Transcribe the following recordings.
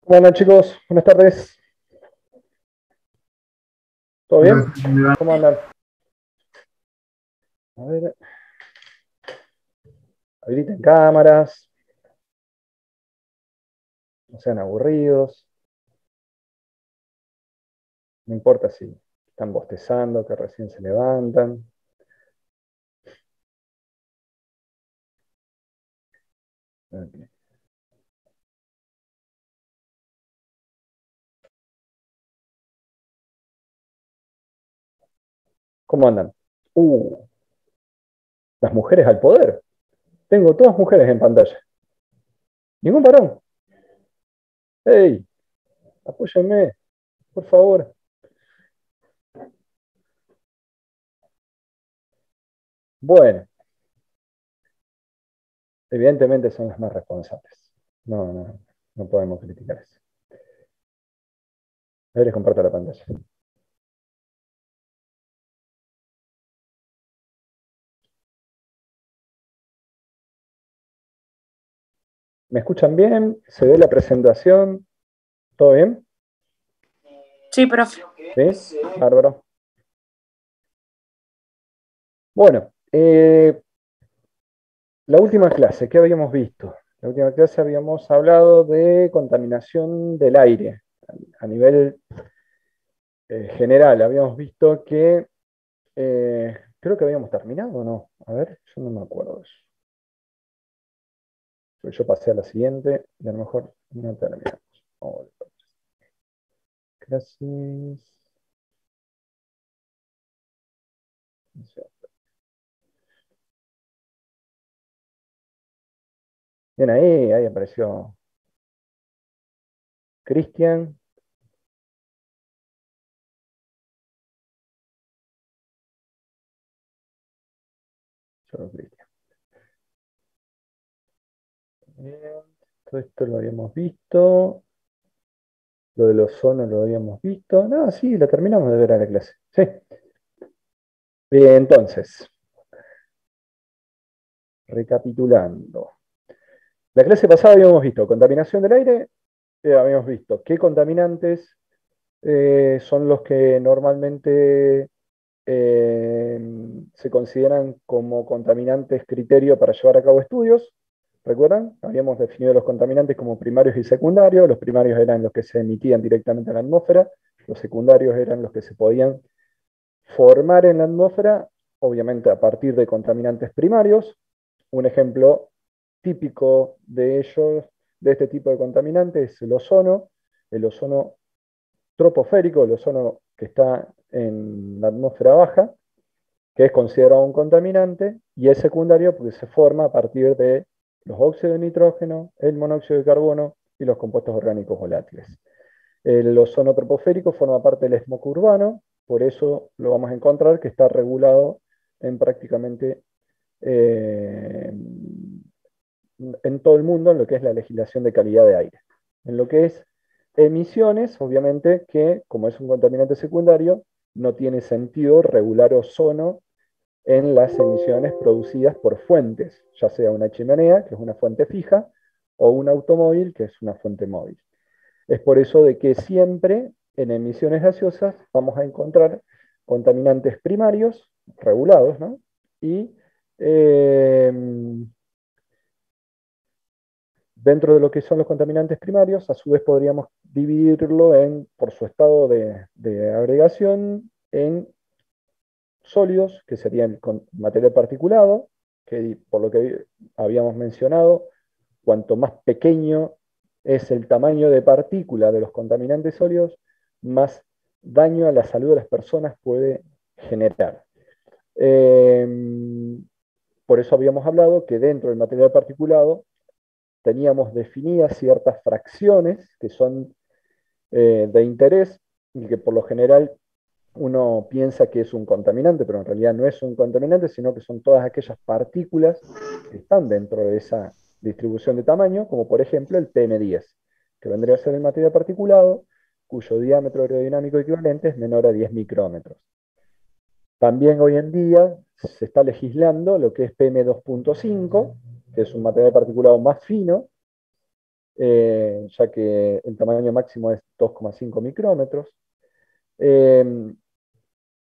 Bueno, chicos, buenas tardes. ¿Todo Hola, bien? Iván. ¿Cómo andan? A ver, habiliten cámaras, no sean aburridos. No importa si están bostezando, que recién se levantan. Ok. ¿Cómo andan? Uh, las mujeres al poder. Tengo todas mujeres en pantalla. Ningún varón. ¡Hey! Apóyenme, por favor. Bueno, evidentemente son las más responsables. No podemos criticar eso. A ver, les comparto la pantalla. ¿Me escuchan bien? ¿Se ve la presentación? ¿Todo bien? Sí, profe. ¿Sí? Bárbaro. Bueno, la última clase, ¿qué habíamos visto? La última clase habíamos hablado de contaminación del aire a nivel general. Habíamos visto que, creo que habíamos terminado, ¿o no? A ver, yo no me acuerdo de eso. Yo pasé a la siguiente y a lo mejor no terminamos. Vamos a ver. Clases. Bien, ahí apareció Cristian. Solo Cristian. Bien, todo esto lo habíamos visto. Lo del ozono lo habíamos visto. No, sí, lo terminamos de ver a la clase. Sí. Bien, entonces, recapitulando. La clase pasada habíamos visto contaminación del aire, habíamos visto qué contaminantes son los que normalmente eh, se consideran como contaminantes criterio para llevar a cabo estudios. ¿Recuerdan? Habíamos definido los contaminantes como primarios y secundarios. Los primarios eran los que se emitían directamente a la atmósfera, los secundarios eran los que se podían formar en la atmósfera, obviamente a partir de contaminantes primarios. Un ejemplo típico de ellos, de este tipo de contaminantes, es el ozono troposférico, el ozono que está en la atmósfera baja, que es considerado un contaminante, y es secundario porque se forma a partir de los óxidos de nitrógeno, el monóxido de carbono y los compuestos orgánicos volátiles. El ozono troposférico forma parte del smog urbano, por eso lo vamos a encontrar que está regulado en prácticamente en todo el mundo en lo que es la legislación de calidad de aire. En lo que es emisiones, obviamente que como es un contaminante secundario, no tiene sentido regular ozono en las emisiones producidas por fuentes, ya sea una chimenea, que es una fuente fija, o un automóvil, que es una fuente móvil. Es por eso de que siempre en emisiones gaseosas vamos a encontrar contaminantes primarios regulados, ¿no? Y eh, dentro de lo que son los contaminantes primarios, a su vez podríamos dividirlo por su estado de agregación en sólidos, que serían con material particulado, que por lo que habíamos mencionado, cuanto más pequeño es el tamaño de partícula de los contaminantes sólidos, más daño a la salud de las personas puede generar. Eh, por eso habíamos hablado que dentro del material particulado teníamos definidas ciertas fracciones que son de interés y que por lo general uno piensa que es un contaminante, pero en realidad no es un contaminante, sino que son todas aquellas partículas que están dentro de esa distribución de tamaño, como por ejemplo el PM10, que vendría a ser el material particulado, cuyo diámetro aerodinámico equivalente es menor a 10 micrómetros. También hoy en día se está legislando lo que es PM2.5, que es un material particulado más fino, ya que el tamaño máximo es 2,5 micrómetros. Eh,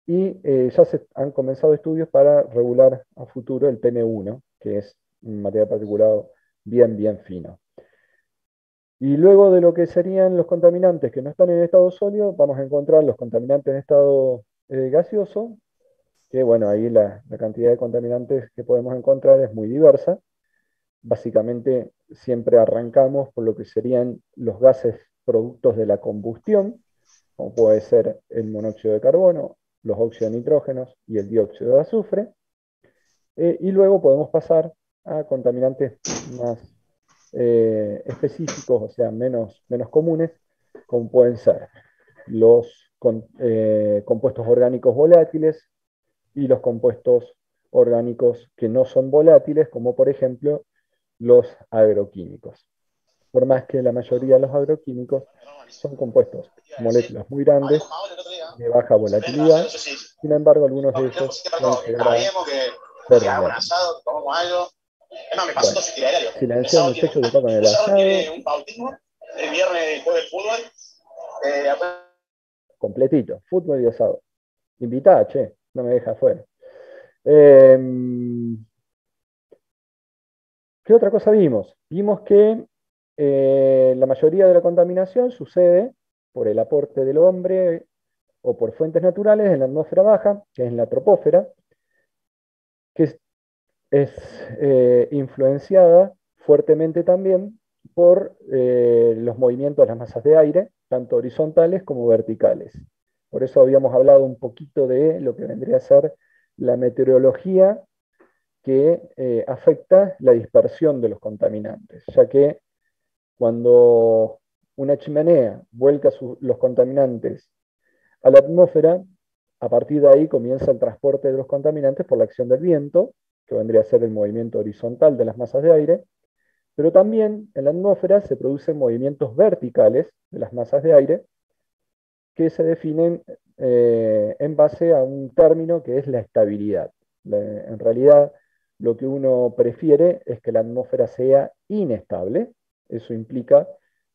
ya se han comenzado estudios para regular a futuro el PM1, que es un material particulado bien fino. Y luego de lo que serían los contaminantes que no están en estado sólido, vamos a encontrar los contaminantes en estado gaseoso, que bueno, ahí la cantidad de contaminantes que podemos encontrar es muy diversa. Básicamente siempre arrancamos por lo que serían los gases productos de la combustión, como puede ser el monóxido de carbono, los óxidos de nitrógenos y el dióxido de azufre. Y luego podemos pasar a contaminantes más específicos, o sea, menos comunes, como pueden ser los compuestos orgánicos volátiles y los compuestos orgánicos que no son volátiles, como por ejemplo los agroquímicos. Por más que la mayoría de los agroquímicos son compuestos, moléculas muy grandes, de baja volatilidad, sin embargo algunos de ellos pueden llegar a ser volátiles. Bueno, silenciar muchachos que acá con el asado. Completito, fútbol y asado. Invitada, che, no me deja afuera. ¿Qué otra cosa vimos? Vimos que la mayoría de la contaminación sucede por el aporte del hombre o por fuentes naturales en la atmósfera baja, que es la tropósfera, que es influenciada fuertemente también por los movimientos de las masas de aire, tanto horizontales como verticales. Por eso habíamos hablado un poquito de lo que vendría a ser la meteorología que afecta la dispersión de los contaminantes, ya que cuando una chimenea vuelca los contaminantes a la atmósfera, a partir de ahí comienza el transporte de los contaminantes por la acción del viento, que vendría a ser el movimiento horizontal de las masas de aire, pero también en la atmósfera se producen movimientos verticales de las masas de aire que se definen en base a un término que es la estabilidad. En realidad, lo que uno prefiere es que la atmósfera sea inestable. Eso implica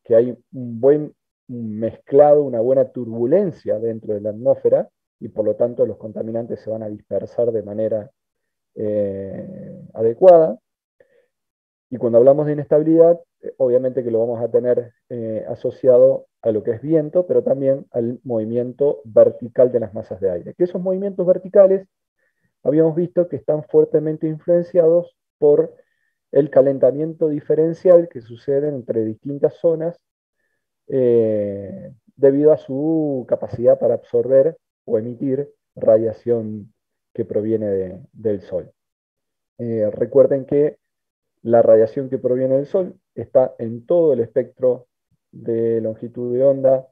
que hay un buen mezclado, una buena turbulencia dentro de la atmósfera y por lo tanto los contaminantes se van a dispersar de manera adecuada. Y cuando hablamos de inestabilidad, obviamente que lo vamos a tener asociado a lo que es viento, pero también al movimiento vertical de las masas de aire. Que esos movimientos verticales habíamos visto que están fuertemente influenciados por el calentamiento diferencial que sucede entre distintas zonas debido a su capacidad para absorber o emitir radiación que proviene del Sol. Recuerden que la radiación que proviene del Sol está en todo el espectro de longitud de onda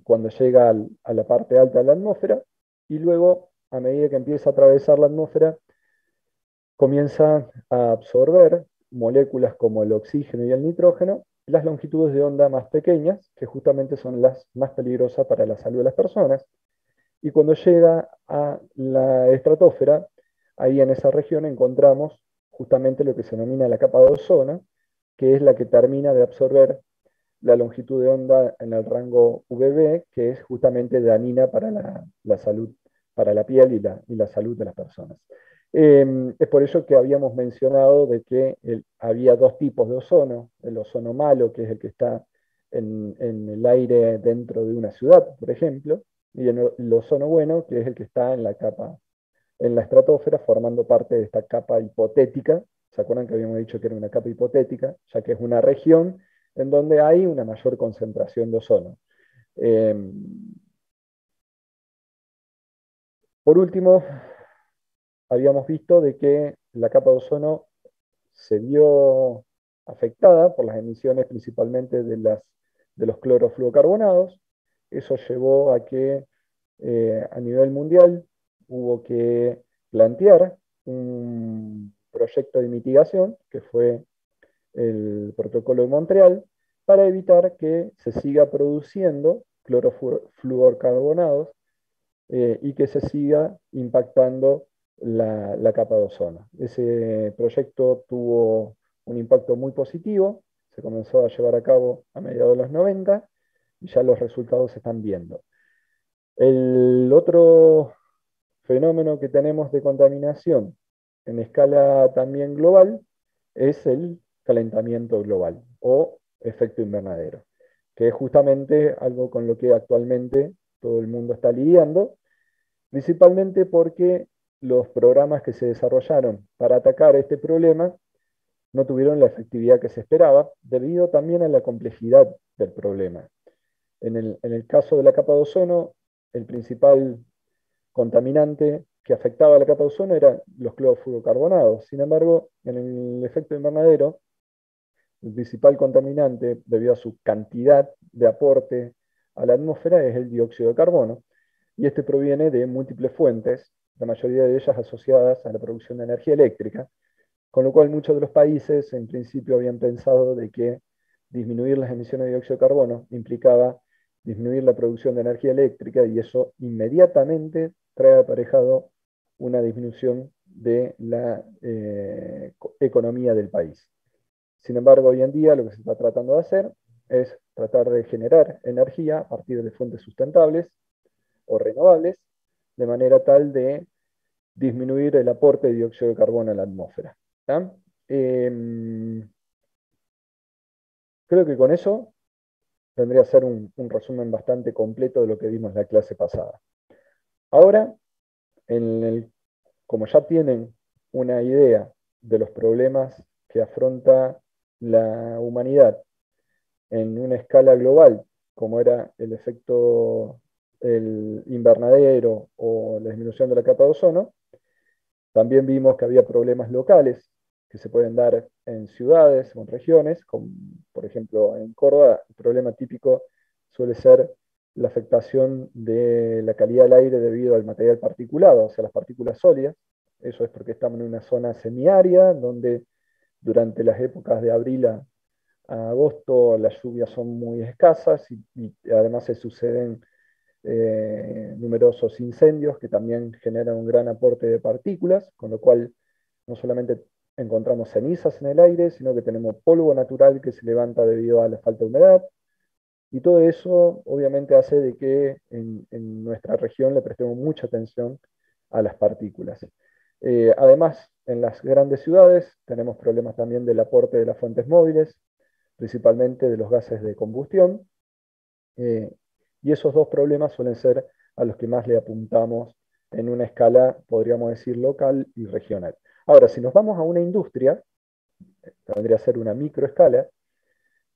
cuando llega a la parte alta de la atmósfera y luego, a medida que empieza a atravesar la atmósfera, comienza a absorber moléculas como el oxígeno y el nitrógeno, las longitudes de onda más pequeñas, que justamente son las más peligrosas para la salud de las personas. Y cuando llega a la estratosfera, ahí en esa región encontramos justamente lo que se denomina la capa de ozono, que es la que termina de absorber la longitud de onda en el rango UVB, que es justamente dañina para la salud, para la piel y la salud de las personas. Es por eso que habíamos mencionado de que había dos tipos de ozono, el ozono malo, que es el que está en el aire dentro de una ciudad, por ejemplo, y el ozono bueno, que es el que está en la capa, en la estratosfera, formando parte de esta capa hipotética. ¿Se acuerdan que habíamos dicho que era una capa hipotética? Ya que es una región en donde hay una mayor concentración de ozono. Eh, por último, habíamos visto de que la capa de ozono se vio afectada por las emisiones principalmente de los clorofluorocarbonados. Eso llevó a que a nivel mundial hubo que plantear un proyecto de mitigación, que fue el Protocolo de Montreal, para evitar que se siga produciendo clorofluorocarbonados y que se siga impactando la capa de ozono. Ese proyecto tuvo un impacto muy positivo, se comenzó a llevar a cabo a mediados de los 90 y ya los resultados se están viendo. El otro fenómeno que tenemos de contaminación en escala también global es el calentamiento global o efecto invernadero, que es justamente algo con lo que actualmente todo el mundo está lidiando, principalmente porque los programas que se desarrollaron para atacar este problema no tuvieron la efectividad que se esperaba, debido también a la complejidad del problema. En el caso de la capa de ozono, el principal contaminante que afectaba a la capa de ozono eran los clorofluorocarbonados. Sin embargo, en el efecto invernadero, el principal contaminante, debido a su cantidad de aporte a la atmósfera, es el dióxido de carbono, y este proviene de múltiples fuentes, la mayoría de ellas asociadas a la producción de energía eléctrica, con lo cual muchos de los países en principio habían pensado de que disminuir las emisiones de dióxido de carbono implicaba disminuir la producción de energía eléctrica y eso inmediatamente trae aparejado una disminución de la economía del país. Sin embargo, hoy en día lo que se está tratando de hacer es tratar de generar energía a partir de fuentes sustentables o renovables, de manera tal de disminuir el aporte de dióxido de carbono en la atmósfera. Eh, Creo que con eso tendría que ser un resumen bastante completo de lo que vimos en la clase pasada. Ahora, como ya tienen una idea de los problemas que afronta la humanidad en una escala global, como era el efecto el invernadero o la disminución de la capa de ozono, también vimos que había problemas locales que se pueden dar en ciudades o en regiones, como por ejemplo en Córdoba, el problema típico suele ser la afectación de la calidad del aire debido al material particulado, o sea, las partículas sólidas. Eso es porque estamos en una zona semiárida, donde durante las épocas de abril a agosto las lluvias son muy escasas y además se suceden numerosos incendios que también generan un gran aporte de partículas, con lo cual no solamente encontramos cenizas en el aire, sino que tenemos polvo natural que se levanta debido a la falta de humedad. Y todo eso obviamente hace de que en nuestra región le prestemos mucha atención a las partículas. Además, en las grandes ciudades tenemos problemas también del aporte de las fuentes móviles, principalmente de los gases de combustión, eh, y esos dos problemas suelen ser a los que más le apuntamos en una escala, podríamos decir, local y regional. Ahora, si nos vamos a una industria, que vendría a ser una microescala,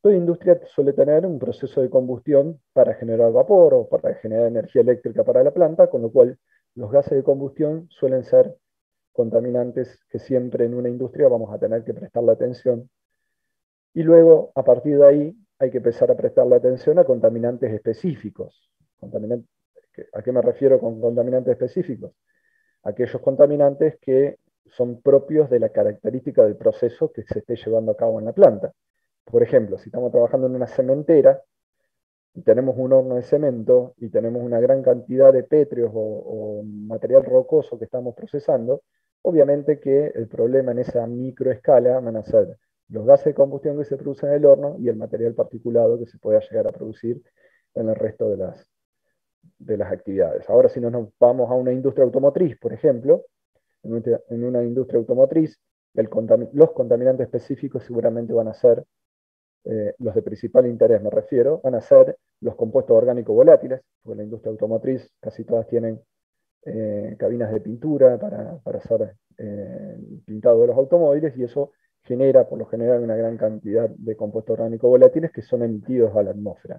toda industria suele tener un proceso de combustión para generar vapor o para generar energía eléctrica para la planta, con lo cual los gases de combustión suelen ser contaminantes que siempre en una industria vamos a tener que prestarle atención. Y luego, a partir de ahí, hay que empezar a prestarle atención a contaminantes específicos. ¿A qué me refiero con contaminantes específicos? Aquellos contaminantes que son propios de la característica del proceso que se esté llevando a cabo en la planta. Por ejemplo, si estamos trabajando en una cementera y tenemos un horno de cemento y tenemos una gran cantidad de pétreos o material rocoso que estamos procesando, obviamente que el problema en esa microescala van a ser los gases de combustión que se producen en el horno y el material particulado que se pueda llegar a producir en el resto de las actividades. Ahora, si nos vamos a una industria automotriz, por ejemplo, en una industria automotriz, los contaminantes específicos seguramente van a ser los de principal interés, me refiero, van a ser los compuestos orgánicos volátiles, porque la industria automotriz casi todas tienen cabinas de pintura para hacer el pintado de los automóviles y eso genera por lo general una gran cantidad de compuestos orgánicos volátiles que son emitidos a la atmósfera.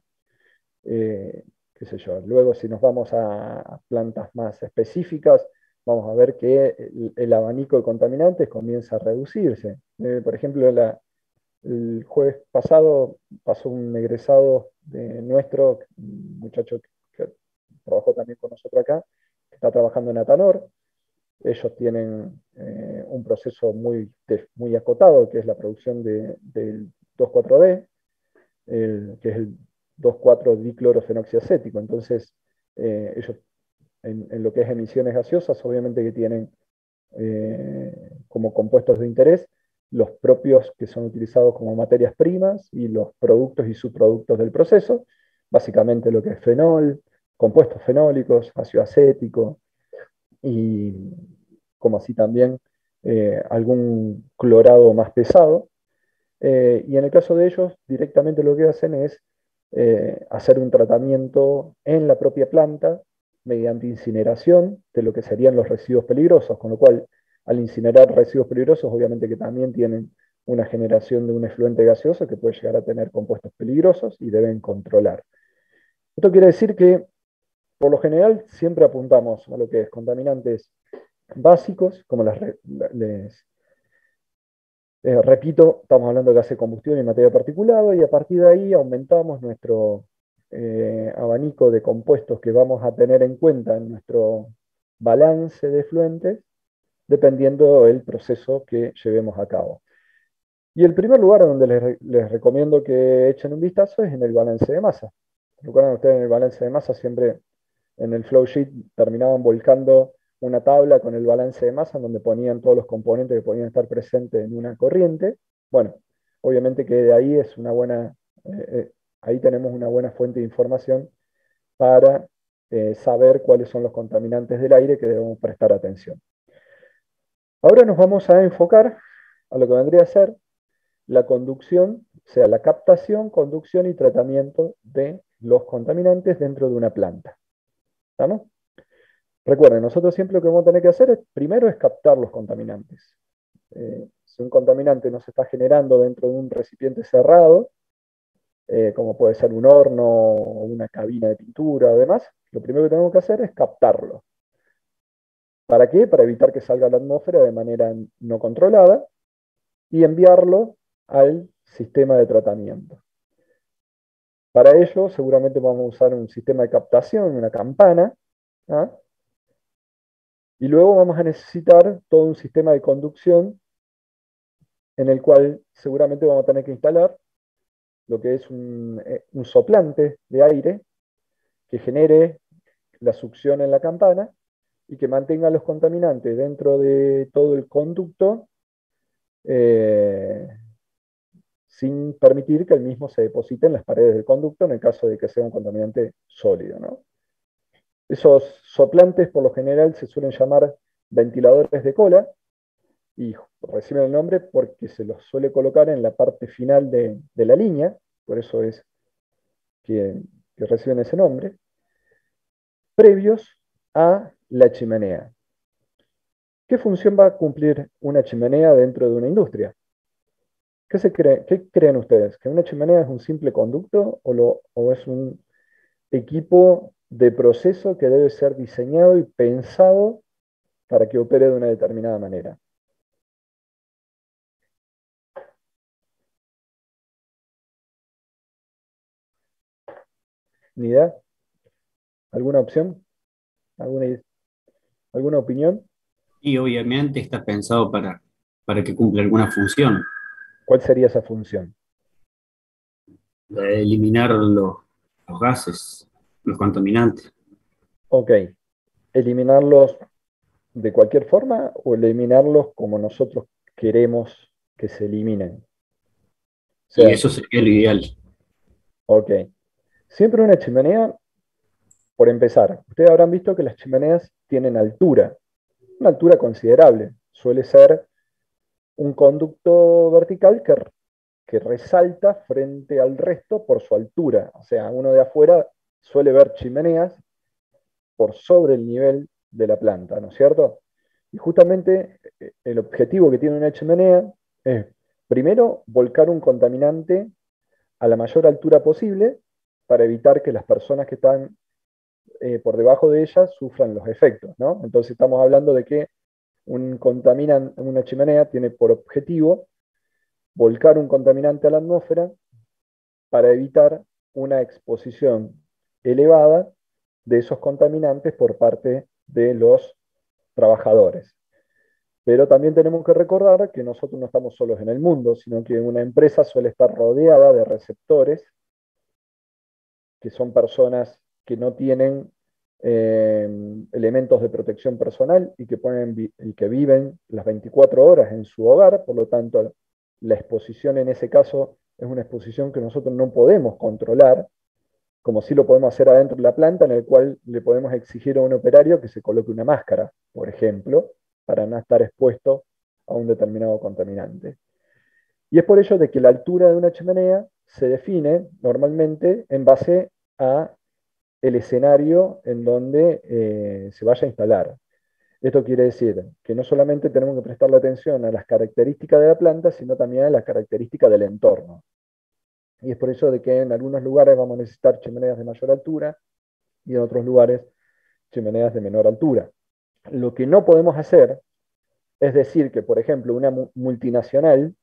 Qué sé yo. Luego, si nos vamos a plantas más específicas, vamos a ver que el abanico de contaminantes comienza a reducirse. Por ejemplo, el jueves pasado pasó un egresado de nuestro, un muchacho que trabajó también con nosotros acá, que está trabajando en Atanor. Ellos tienen un proceso muy acotado, que es la producción del 2,4-D, que es el 2,4-diclorofenoxiacético. Entonces, ellos en lo que es emisiones gaseosas, obviamente que tienen como compuestos de interés los propios que son utilizados como materias primas y los productos y subproductos del proceso, básicamente lo que es fenol, compuestos fenólicos, ácido acético y como así también algún clorado más pesado. Y en el caso de ellos, directamente lo que hacen es hacer un tratamiento en la propia planta mediante incineración de lo que serían los residuos peligrosos, con lo cual al incinerar residuos peligrosos, obviamente que también tienen una generación de un efluente gaseoso que puede llegar a tener compuestos peligrosos y deben controlar. Esto quiere decir que, por lo general, siempre apuntamos a lo que es contaminantes básicos, como repito, estamos hablando de gas de combustión y materia particulada, y a partir de ahí aumentamos nuestro abanico de compuestos que vamos a tener en cuenta en nuestro balance de efluentes, dependiendo del proceso que llevemos a cabo. Y el primer lugar donde les recomiendo que echen un vistazo es en el balance de masa. Recuerden ustedes, en el balance de masa siempre en el flow sheet terminaban volcando una tabla con el balance de masa, en donde ponían todos los componentes que podían estar presentes en una corriente. Bueno, obviamente que de ahí es una buena, ahí tenemos una buena fuente de información para saber cuáles son los contaminantes del aire que debemos prestar atención. Ahora nos vamos a enfocar a lo que vendría a ser la conducción, o sea, la captación, conducción y tratamiento de los contaminantes dentro de una planta. ¿Estamos? Recuerden, nosotros siempre lo que vamos a tener que hacer primero es captar los contaminantes. Si un contaminante no se está generando dentro de un recipiente cerrado, como puede ser un horno o una cabina de pintura o demás, lo primero que tenemos que hacer es captarlo. ¿Para qué? Para evitar que salga a la atmósfera de manera no controlada y enviarlo al sistema de tratamiento. Para ello, seguramente vamos a usar un sistema de captación, una campana, ¿ah? Y luego vamos a necesitar todo un sistema de conducción en el cual seguramente vamos a tener que instalar lo que es un soplante de aire que genere la succión en la campana y que mantenga los contaminantes dentro de todo el conducto eh, sin permitir que el mismo se deposite en las paredes del conducto en el caso de que sea un contaminante sólido, ¿no? Esos soplantes por lo general se suelen llamar ventiladores de cola y reciben el nombre porque se los suele colocar en la parte final de la línea, por eso es que, que reciben ese nombre, previos a la chimenea. ¿Qué función va a cumplir una chimenea dentro de una industria? ¿Qué creen ustedes? ¿Que una chimenea es un simple conducto o es un equipo de proceso que debe ser diseñado y pensado para que opere de una determinada manera? ¿Ni idea? ¿Alguna opción? ¿Alguna, alguna opinión? Y obviamente está pensado para que cumpla alguna función, ¿Cuál sería esa función? eliminar los gases, los contaminantes. Ok, eliminarlos de cualquier forma o eliminarlos como nosotros queremos que se eliminen. O Y sea, eso sería lo ideal. ok. Siempre una chimenea, por empezar, ustedes habrán visto que las chimeneas tienen altura, una altura considerable. Suele ser un conducto vertical que resalta frente al resto por su altura. O sea, uno de afuera suele ver chimeneas por sobre el nivel de la planta, ¿no es cierto? Y justamente el objetivo que tiene una chimenea es, primero, volcar un contaminante a la mayor altura posible para evitar que las personas que están por debajo de ella sufran los efectos, ¿no? Entonces estamos hablando de que una chimenea tiene por objetivo volcar un contaminante a la atmósfera para evitar una exposición elevada de esos contaminantes por parte de los trabajadores. Pero también tenemos que recordar que nosotros no estamos solos en el mundo, sino que una empresa suele estar rodeada de receptores, que son personas que no tienen elementos de protección personal y que viven las 24 horas en su hogar. Por lo tanto, la exposición en ese caso es una exposición que nosotros no podemos controlar, como sí lo podemos hacer adentro de la planta, en el cual le podemos exigir a un operario que se coloque una máscara, por ejemplo, para no estar expuesto a un determinado contaminante. Y es por ello de que la altura de una chimenea se define normalmente en base a el escenario en donde se vaya a instalar. Esto quiere decir que no solamente tenemos que prestarle atención a las características de la planta, sino también a las características del entorno. Y es por eso de que en algunos lugares vamos a necesitar chimeneas de mayor altura y en otros lugares chimeneas de menor altura. Lo que no podemos hacer es decir que, por ejemplo, una multinacional,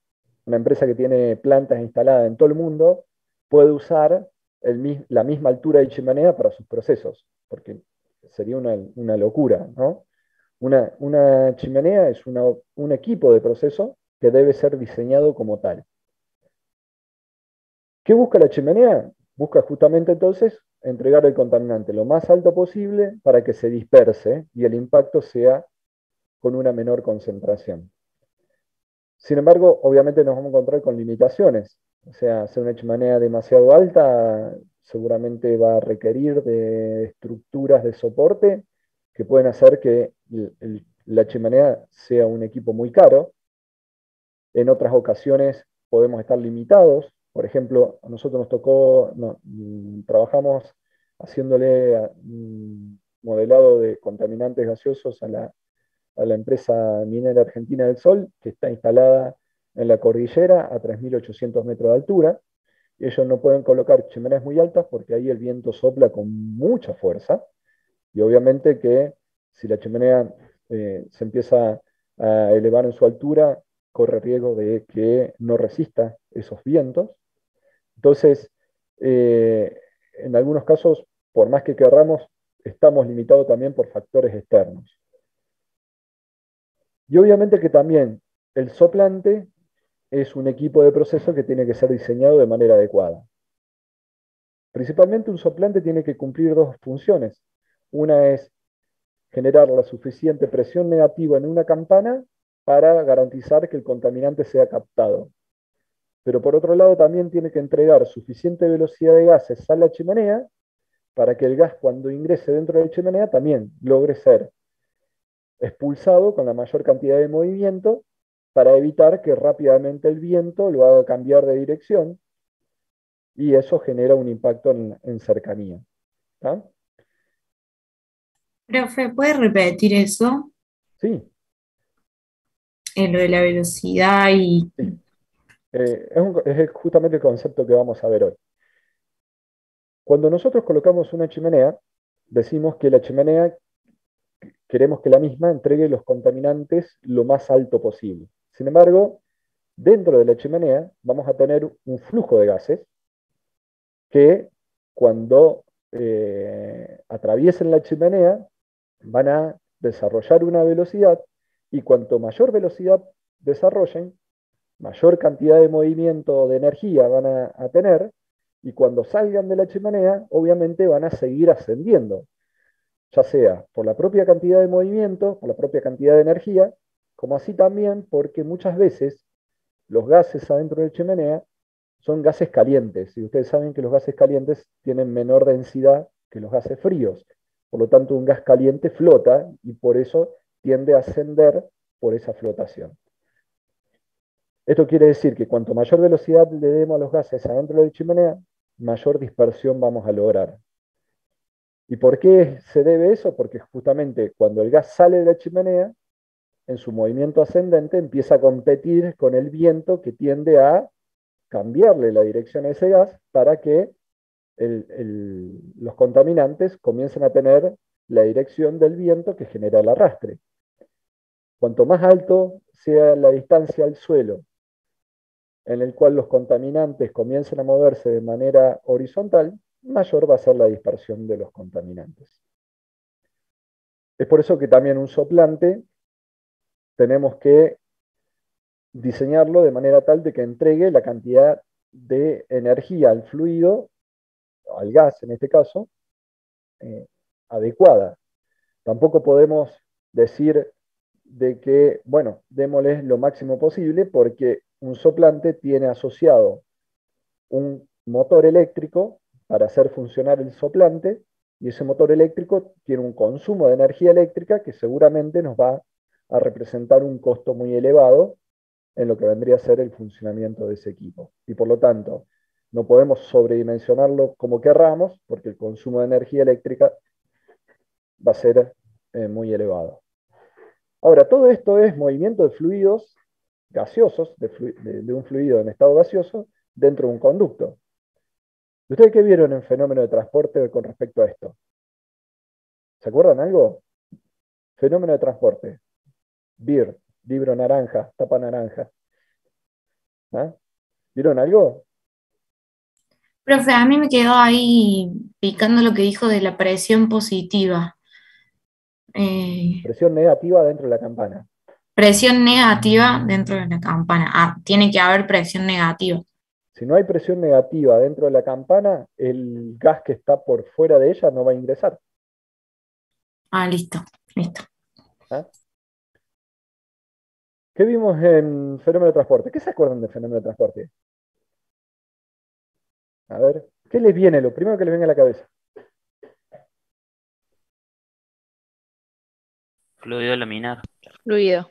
una empresa que tiene plantas instaladas en todo el mundo, puede usar la misma altura de chimenea para sus procesos, porque sería una locura, ¿no? Una chimenea es un equipo de proceso que debe ser diseñado como tal. ¿Qué busca la chimenea? Busca justamente entonces entregar el contaminante lo más alto posible para que se disperse y el impacto sea con una menor concentración. Sin embargo, obviamente nos vamos a encontrar con limitaciones. O sea, hacer una chimenea demasiado alta seguramente va a requerir de estructuras de soporte que pueden hacer que la chimenea sea un equipo muy caro. En otras ocasiones podemos estar limitados. Por ejemplo, a nosotros nos tocó, trabajamos haciéndole modelado de contaminantes gaseosos a la empresa minera Argentina del Sol, que está instalada en la cordillera a 3.800 metros de altura. Ellos no pueden colocar chimeneas muy altas porque ahí el viento sopla con mucha fuerza. Y obviamente que si la chimenea se empieza a elevar en su altura, corre riesgo de que no resista esos vientos. Entonces, en algunos casos, por más que querramos, estamos limitados también por factores externos. Y obviamente que también el soplante es un equipo de proceso que tiene que ser diseñado de manera adecuada. Principalmente un soplante tiene que cumplir dos funciones. Una es generar la suficiente presión negativa en una campana para garantizar que el contaminante sea captado. Pero por otro lado también tiene que entregar suficiente velocidad de gases a la chimenea para que el gas cuando ingrese dentro de la chimenea también logre ser expulsado con la mayor cantidad de movimiento para evitar que rápidamente el viento lo haga cambiar de dirección y eso genera un impacto en cercanía. ¿Tá? Profe, ¿puede repetir eso? Sí, Lo de la velocidad y... sí. Es justamente el concepto que vamos a ver hoy. Cuando nosotros colocamos una chimenea, decimos que la chimenea queremos que la misma entregue los contaminantes lo más alto posible. Sin embargo, dentro de la chimenea vamos a tener un flujo de gases que cuando atraviesen la chimenea van a desarrollar una velocidad y cuanto mayor velocidad desarrollen, mayor cantidad de movimiento de energía van a tener y cuando salgan de la chimenea, obviamente van a seguir ascendiendo, ya sea por la propia cantidad de movimiento, por la propia cantidad de energía, como así también porque muchas veces los gases adentro de la chimenea son gases calientes, y ustedes saben que los gases calientes tienen menor densidad que los gases fríos. Por lo tanto, un gas caliente flota y por eso tiende a ascender por esa flotación. Esto quiere decir que cuanto mayor velocidad le demos a los gases adentro de la chimenea, mayor dispersión vamos a lograr. ¿Y por qué se debe eso? Porque justamente cuando el gas sale de la chimenea, en su movimiento ascendente empieza a competir con el viento que tiende a cambiarle la dirección a ese gas para que los contaminantes comiencen a tener la dirección del viento que genera el arrastre. Cuanto más alto sea la distancia al suelo en el cual los contaminantes comiencen a moverse de manera horizontal, mayor va a ser la dispersión de los contaminantes. Es por eso que también un soplante tenemos que diseñarlo de manera tal de que entregue la cantidad de energía al fluido, al gas en este caso, adecuada. Tampoco podemos decir de que, bueno, démosles lo máximo posible porque un soplante tiene asociado un motor eléctrico para hacer funcionar el soplante y ese motor eléctrico tiene un consumo de energía eléctrica que seguramente nos va a representar un costo muy elevado en lo que vendría a ser el funcionamiento de ese equipo. Y por lo tanto, no podemos sobredimensionarlo como querramos porque el consumo de energía eléctrica va a ser muy elevado. Ahora, todo esto es movimiento de fluidos gaseosos, de un fluido en estado gaseoso, dentro de un conducto. ¿Ustedes qué vieron en fenómeno de transporte con respecto a esto? ¿Se acuerdan algo? Fenómeno de transporte. BIR, libro naranja, tapa naranja. ¿Ah? ¿Vieron algo? Profe, a mí me quedó ahí picando lo que dijo de la presión positiva. Eh, Presión negativa dentro de la campana. Presión negativa dentro de la campana. Ah, tiene que haber presión negativa. Si no hay presión negativa dentro de la campana, el gas que está por fuera de ella no va a ingresar. Ah, listo, listo. ¿Ah? ¿Qué vimos en fenómeno de transporte? ¿Qué se acuerdan de fenómeno de transporte? A ver, ¿qué les viene? Lo primero que les viene a la cabeza. Fluido laminar. Fluido.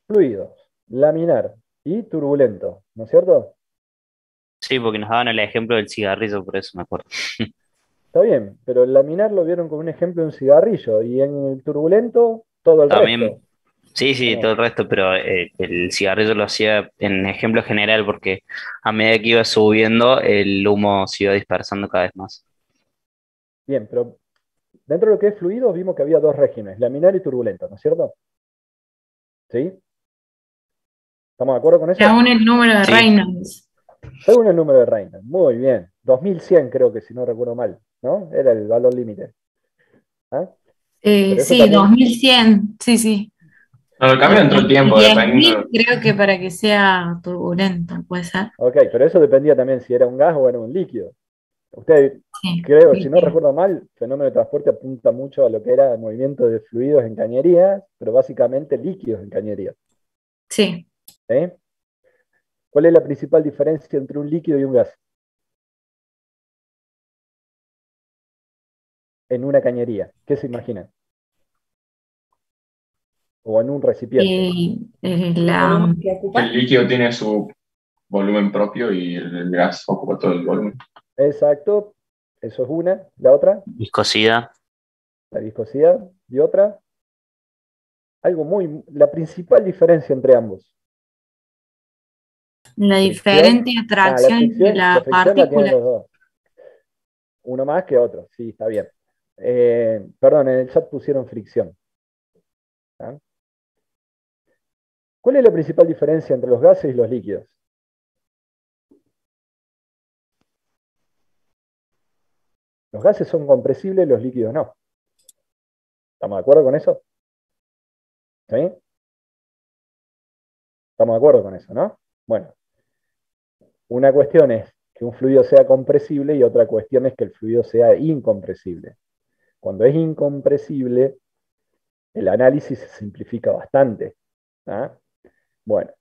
Fluidos, laminar y turbulento, ¿no es cierto? Sí, porque nos daban el ejemplo del cigarrillo, por eso me acuerdo. Está bien, pero el laminar lo vieron como un ejemplo de un cigarrillo y en el turbulento todo el resto. También, sí, sí, todo No, el resto, pero el cigarrillo lo hacía en ejemplo general porque a medida que iba subiendo, el humo se iba dispersando cada vez más. bien, pero dentro de lo que es fluidos vimos que había dos regímenes, laminar y turbulento, ¿no es cierto? ¿Sí? ¿Estamos de acuerdo con eso? Según el número de Sí, Reynolds. Según el número de Reynolds, muy bien. 2100 creo que si no recuerdo mal, ¿no? Era el valor límite. ¿Ah? Pero eso Sí, también, 2100, sí, sí. No, lo cambia dentro del Y tiempo, dependiendo. 10.000 creo que para que sea turbulento, puede ser. ok, pero eso dependía también si era un gas o era un líquido. Usted, Sí, creo, si no líquido. recuerdo mal, fenómeno de transporte apunta mucho a lo que era el movimiento de fluidos en cañerías, pero básicamente líquidos en cañerías. Sí. ¿Eh? ¿Cuál es la principal diferencia entre un líquido y un gas? En una cañería, ¿qué se imaginan? O en un recipiente. El volumen que El ocupa. líquido tiene su volumen propio y el gas ocupa todo el volumen. Exacto, eso es una. La otra, viscosidad. la viscosidad. Y otra, la principal diferencia entre ambos. La Fricción. diferente Ah, la atracción entre fricción, la las fricción la tienen partículas. los dos. Uno más que otro, sí, está bien. Perdón, en el chat pusieron fricción. ¿Ah? ¿Cuál es la principal diferencia entre los gases y los líquidos? Los gases son compresibles, los líquidos no. ¿Estamos de acuerdo con eso? ¿Sí? Estamos de acuerdo con eso, ¿no? Bueno, una cuestión es que un fluido sea compresible y otra cuestión es que el fluido sea incompresible. Cuando es incompresible, el análisis se simplifica bastante. ¿Ah? Bueno,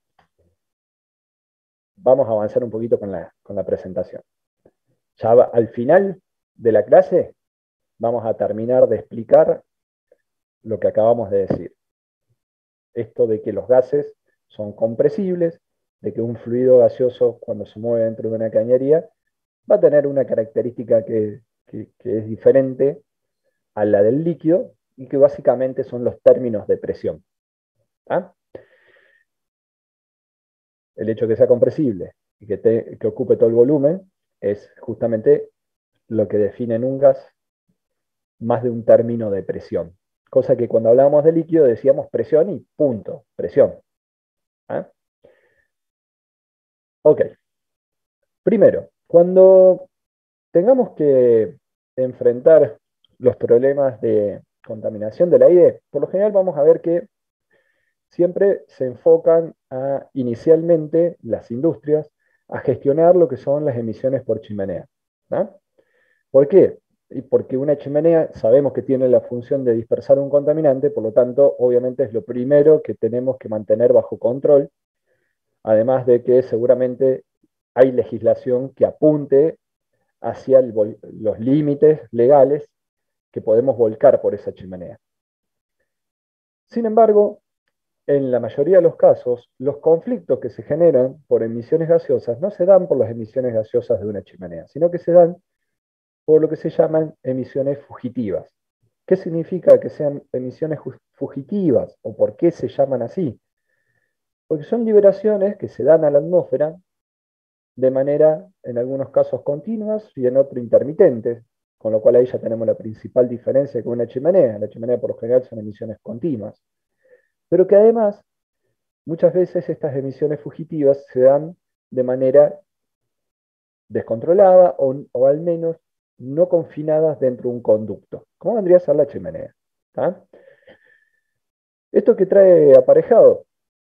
vamos a avanzar un poquito con la presentación. Ya al final de la clase vamos a terminar de explicar lo que acabamos de decir. Esto de que los gases son compresibles, de que un fluido gaseoso cuando se mueve dentro de una cañería va a tener una característica que es diferente a la del líquido y que básicamente son los términos de presión. ¿Ah? El hecho de que sea compresible y que ocupe todo el volumen es justamente lo que define en un gas más de un término de presión. Cosa que cuando hablábamos de líquido decíamos presión y punto, presión. ¿Ah? Ok. Primero, cuando tengamos que enfrentar los problemas de contaminación del aire, por lo general vamos a ver que siempre se enfocan inicialmente las industrias a gestionar lo que son las emisiones por chimenea. ¿Ah? ¿Por qué? Y porque una chimenea sabemos que tiene la función de dispersar un contaminante, por lo tanto, obviamente es lo primero que tenemos que mantener bajo control, además de que seguramente hay legislación que apunte hacia los límites legales que podemos volcar por esa chimenea. Sin embargo, en la mayoría de los casos, los conflictos que se generan por emisiones gaseosas no se dan por las emisiones gaseosas de una chimenea, sino que se dan por lo que se llaman emisiones fugitivas. ¿Qué significa que sean emisiones fugitivas o por qué se llaman así? Porque son liberaciones que se dan a la atmósfera de manera, en algunos casos, continuas y en otros intermitentes, con lo cual ahí ya tenemos la principal diferencia con una chimenea. La chimenea por lo general son emisiones continuas, pero que además muchas veces estas emisiones fugitivas se dan de manera descontrolada o al menos no confinadas dentro de un conducto, como vendría a ser la chimenea. ¿Tá? Esto que trae aparejado,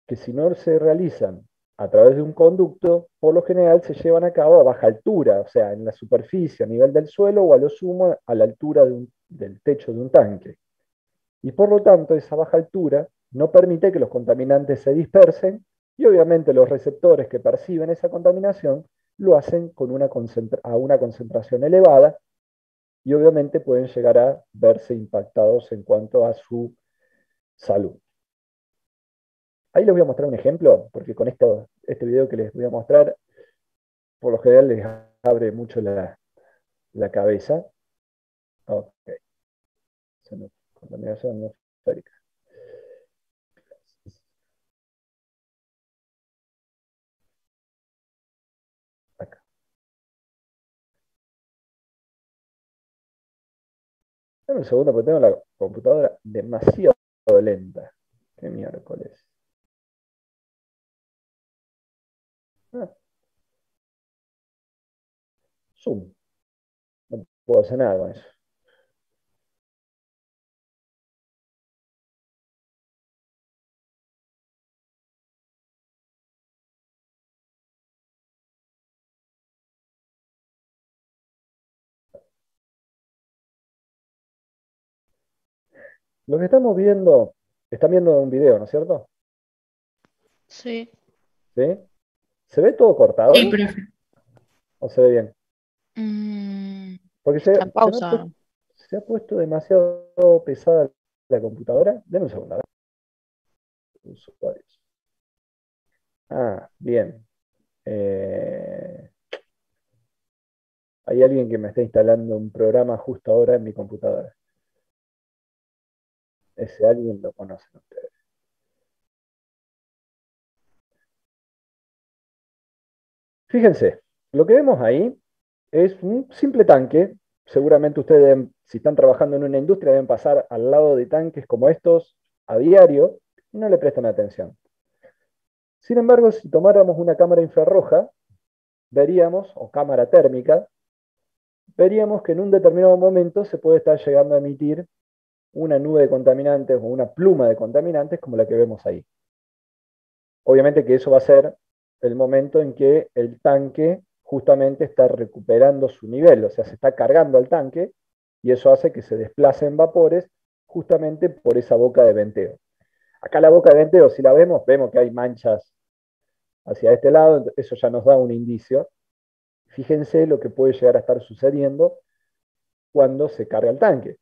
que si no se realizan a través de un conducto, por lo general se llevan a cabo a baja altura, o sea, en la superficie, a nivel del suelo o a lo sumo a la altura del techo de un tanque. Y por lo tanto, esa baja altura no permite que los contaminantes se dispersen y obviamente los receptores que perciben esa contaminación lo hacen a una concentración elevada y obviamente pueden llegar a verse impactados en cuanto a su salud. Ahí les voy a mostrar un ejemplo, porque con este video que les voy a mostrar, por lo general les abre mucho la cabeza. Ok, contaminación atmosférica. Acá. Dame un segundo porque tengo la computadora demasiado lenta. Qué miércoles. Ah, Zoom. No puedo hacer nada con eso. Lo que estamos viendo, están viendo un video, ¿no es cierto? Sí. ¿Sí? ¿Se ve todo cortado Sí, profe. o se ve bien? Porque Está en pausa. se ha puesto demasiado pesada la computadora. Deme un segundo. A ver. Usuarios. Ah, bien. Hay alguien que me está instalando un programa justo ahora en mi computadora. Ese alguien lo conocen ustedes. Fíjense, lo que vemos ahí es un simple tanque. Seguramente ustedes, si están trabajando en una industria, deben pasar al lado de tanques como estos a diario y no le prestan atención. Sin embargo, si tomáramos una cámara infrarroja, veríamos, o cámara térmica, veríamos que en un determinado momento se puede estar llegando a emitir una nube de contaminantes o una pluma de contaminantes como la que vemos ahí. Obviamente que eso va a ser el momento en que el tanque justamente está recuperando su nivel, o sea, se está cargando al tanque y eso hace que se desplacen vapores justamente por esa boca de venteo. Acá la boca de venteo, si la vemos, vemos que hay manchas hacia este lado, eso ya nos da un indicio. Fíjense lo que puede llegar a estar sucediendo cuando se carga el tanque.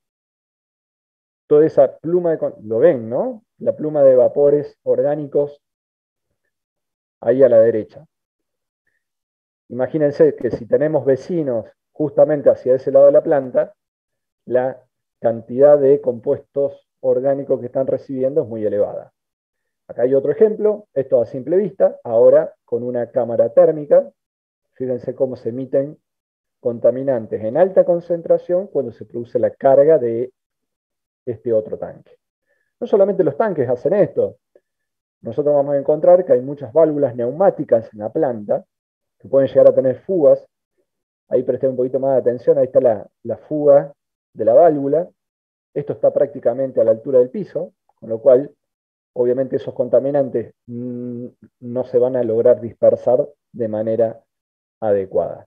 Toda esa pluma lo ven, ¿no? La pluma de vapores orgánicos ahí a la derecha. Imagínense que si tenemos vecinos justamente hacia ese lado de la planta, la cantidad de compuestos orgánicos que están recibiendo es muy elevada. Acá hay otro ejemplo, esto a simple vista, ahora con una cámara térmica, fíjense cómo se emiten contaminantes en alta concentración cuando se produce la carga de este otro tanque. No solamente los tanques hacen esto, nosotros vamos a encontrar que hay muchas válvulas neumáticas en la planta que pueden llegar a tener fugas. Ahí presté un poquito más de atención, ahí está la fuga de la válvula. Esto está prácticamente a la altura del piso, con lo cual obviamente esos contaminantes no se van a lograr dispersar de manera adecuada.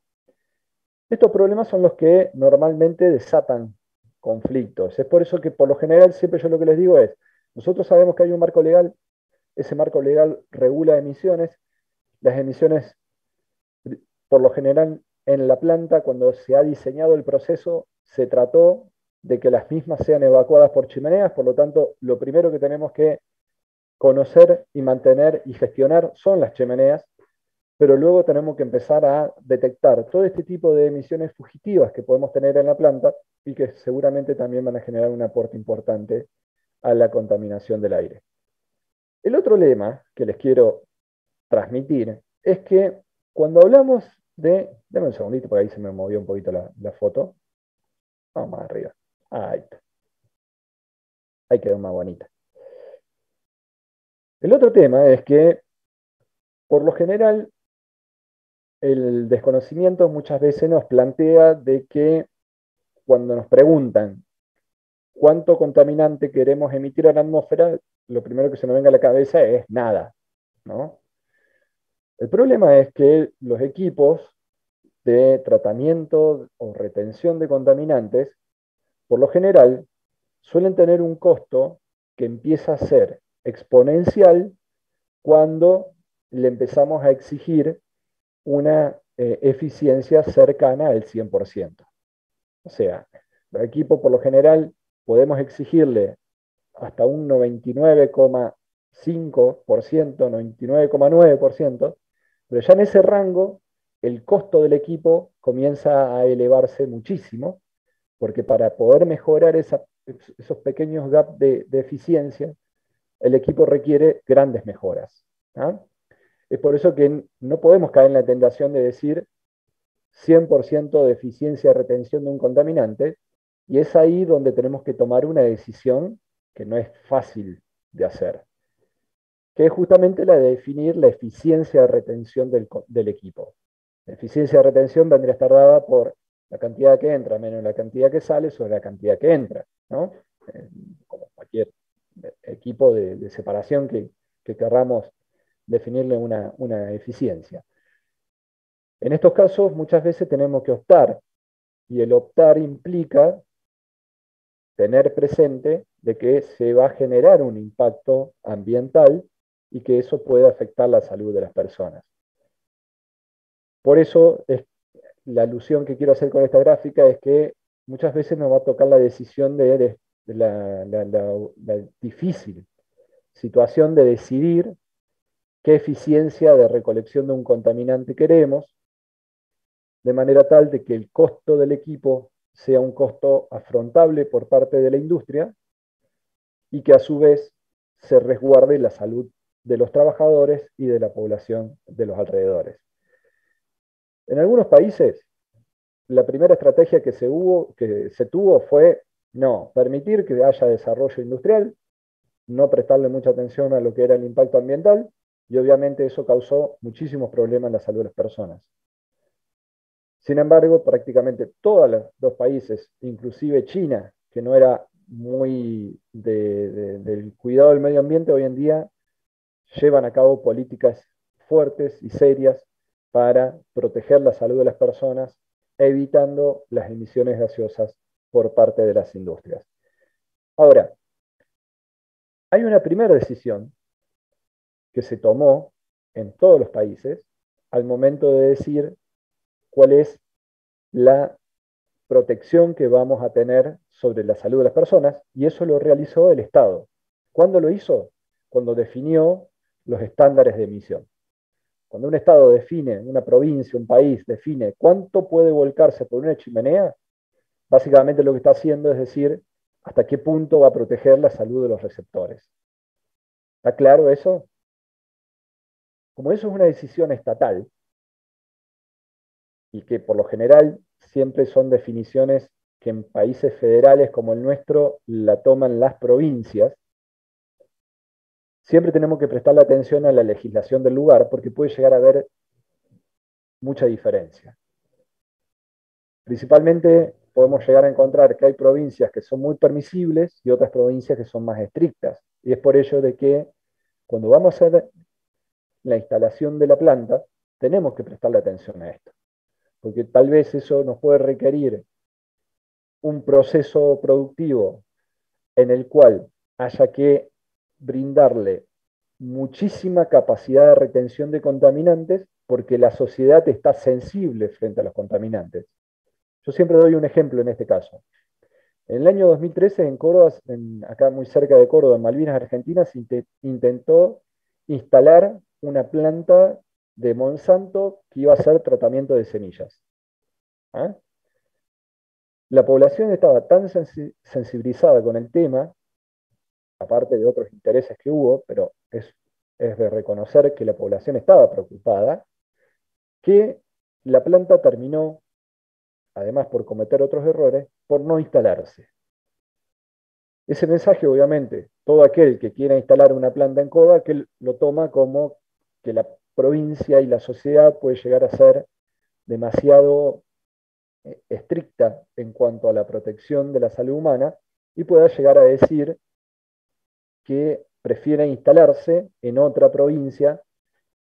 Estos problemas son los que normalmente desatan conflictos. Es por eso que por lo general siempre yo lo que les digo es, nosotros sabemos que hay un marco legal, ese marco legal regula emisiones, las emisiones por lo general en la planta cuando se ha diseñado el proceso se trató de que las mismas sean evacuadas por chimeneas, por lo tanto lo primero que tenemos que conocer y mantener y gestionar son las chimeneas, pero luego tenemos que empezar a detectar todo este tipo de emisiones fugitivas que podemos tener en la planta y que seguramente también van a generar un aporte importante a la contaminación del aire. El otro lema que les quiero transmitir es que cuando hablamos de... Dame un segundito, por ahí se me movió un poquito la foto. Vamos más arriba. Ahí está. Ahí quedó más bonita. El otro tema es que, por lo general, el desconocimiento muchas veces nos plantea de que cuando nos preguntan cuánto contaminante queremos emitir a la atmósfera, lo primero que se nos venga a la cabeza es nada, ¿no? El problema es que los equipos de tratamiento o retención de contaminantes, por lo general, suelen tener un costo que empieza a ser exponencial cuando le empezamos a exigir una eficiencia cercana al 100%. O sea, los equipos por lo general podemos exigirle hasta un 99,5%, 99,9%, pero ya en ese rango el costo del equipo comienza a elevarse muchísimo, porque para poder mejorar esos pequeños gaps de eficiencia, el equipo requiere grandes mejoras. ¿Ah? Es por eso que no podemos caer en la tentación de decir 100% de eficiencia de retención de un contaminante, y es ahí donde tenemos que tomar una decisión que no es fácil de hacer, que es justamente la de definir la eficiencia de retención del equipo. La eficiencia de retención vendría a estar dada por la cantidad que entra menos la cantidad que sale sobre la cantidad que entra, ¿no? Como cualquier equipo de separación que querramos definirle una eficiencia. En estos casos muchas veces tenemos que optar, y el optar implica tener presente de que se va a generar un impacto ambiental y que eso puede afectar la salud de las personas. Por eso la alusión que quiero hacer con esta gráfica es que muchas veces nos va a tocar la decisión de la difícil situación de decidir qué eficiencia de recolección de un contaminante queremos, de manera tal de que el costo del equipo sea un costo afrontable por parte de la industria y que a su vez se resguarde la salud de los trabajadores y de la población de los alrededores. En algunos países, la primera estrategia que se tuvo fue no, permitir que haya desarrollo industrial, no prestarle mucha atención a lo que era el impacto ambiental, y obviamente eso causó muchísimos problemas en la salud de las personas. Sin embargo, prácticamente todos los países, inclusive China, que no era muy del cuidado del medio ambiente, hoy en día llevan a cabo políticas fuertes y serias para proteger la salud de las personas, evitando las emisiones gaseosas por parte de las industrias. Ahora, hay una primera decisión que se tomó en todos los países al momento de decir cuál es la protección que vamos a tener sobre la salud de las personas, y eso lo realizó el Estado. ¿Cuándo lo hizo? Cuando definió los estándares de emisión. Cuando un Estado define, una provincia, un país, define cuánto puede volcarse por una chimenea, básicamente lo que está haciendo es decir hasta qué punto va a proteger la salud de los receptores. ¿Está claro eso? Como eso es una decisión estatal, y que por lo general siempre son definiciones que en países federales como el nuestro la toman las provincias, siempre tenemos que prestarle atención a la legislación del lugar porque puede llegar a haber mucha diferencia. Principalmente podemos llegar a encontrar que hay provincias que son muy permisibles y otras provincias que son más estrictas. Y es por ello de que cuando vamos a hacer la instalación de la planta, tenemos que prestarle atención a esto. porque tal vez eso nos puede requerir un proceso productivo en el cual haya que brindarle muchísima capacidad de retención de contaminantes porque la sociedad está sensible frente a los contaminantes. Yo siempre doy un ejemplo en este caso. En el año 2013 en Córdoba, acá muy cerca de Córdoba, en Malvinas, Argentina, se intentó instalar una planta de Monsanto que iba a hacer tratamiento de semillas. ¿Ah? La población estaba tan sensibilizada con el tema, aparte de otros intereses que hubo, pero es de reconocer que la población estaba preocupada, que la planta terminó, además por cometer otros errores, por no instalarse. Ese mensaje, obviamente, todo aquel que quiera instalar una planta en Córdoba, que lo toma como que la provincia y la sociedad puede llegar a ser demasiado estricta en cuanto a la protección de la salud humana y pueda llegar a decir que prefiere instalarse en otra provincia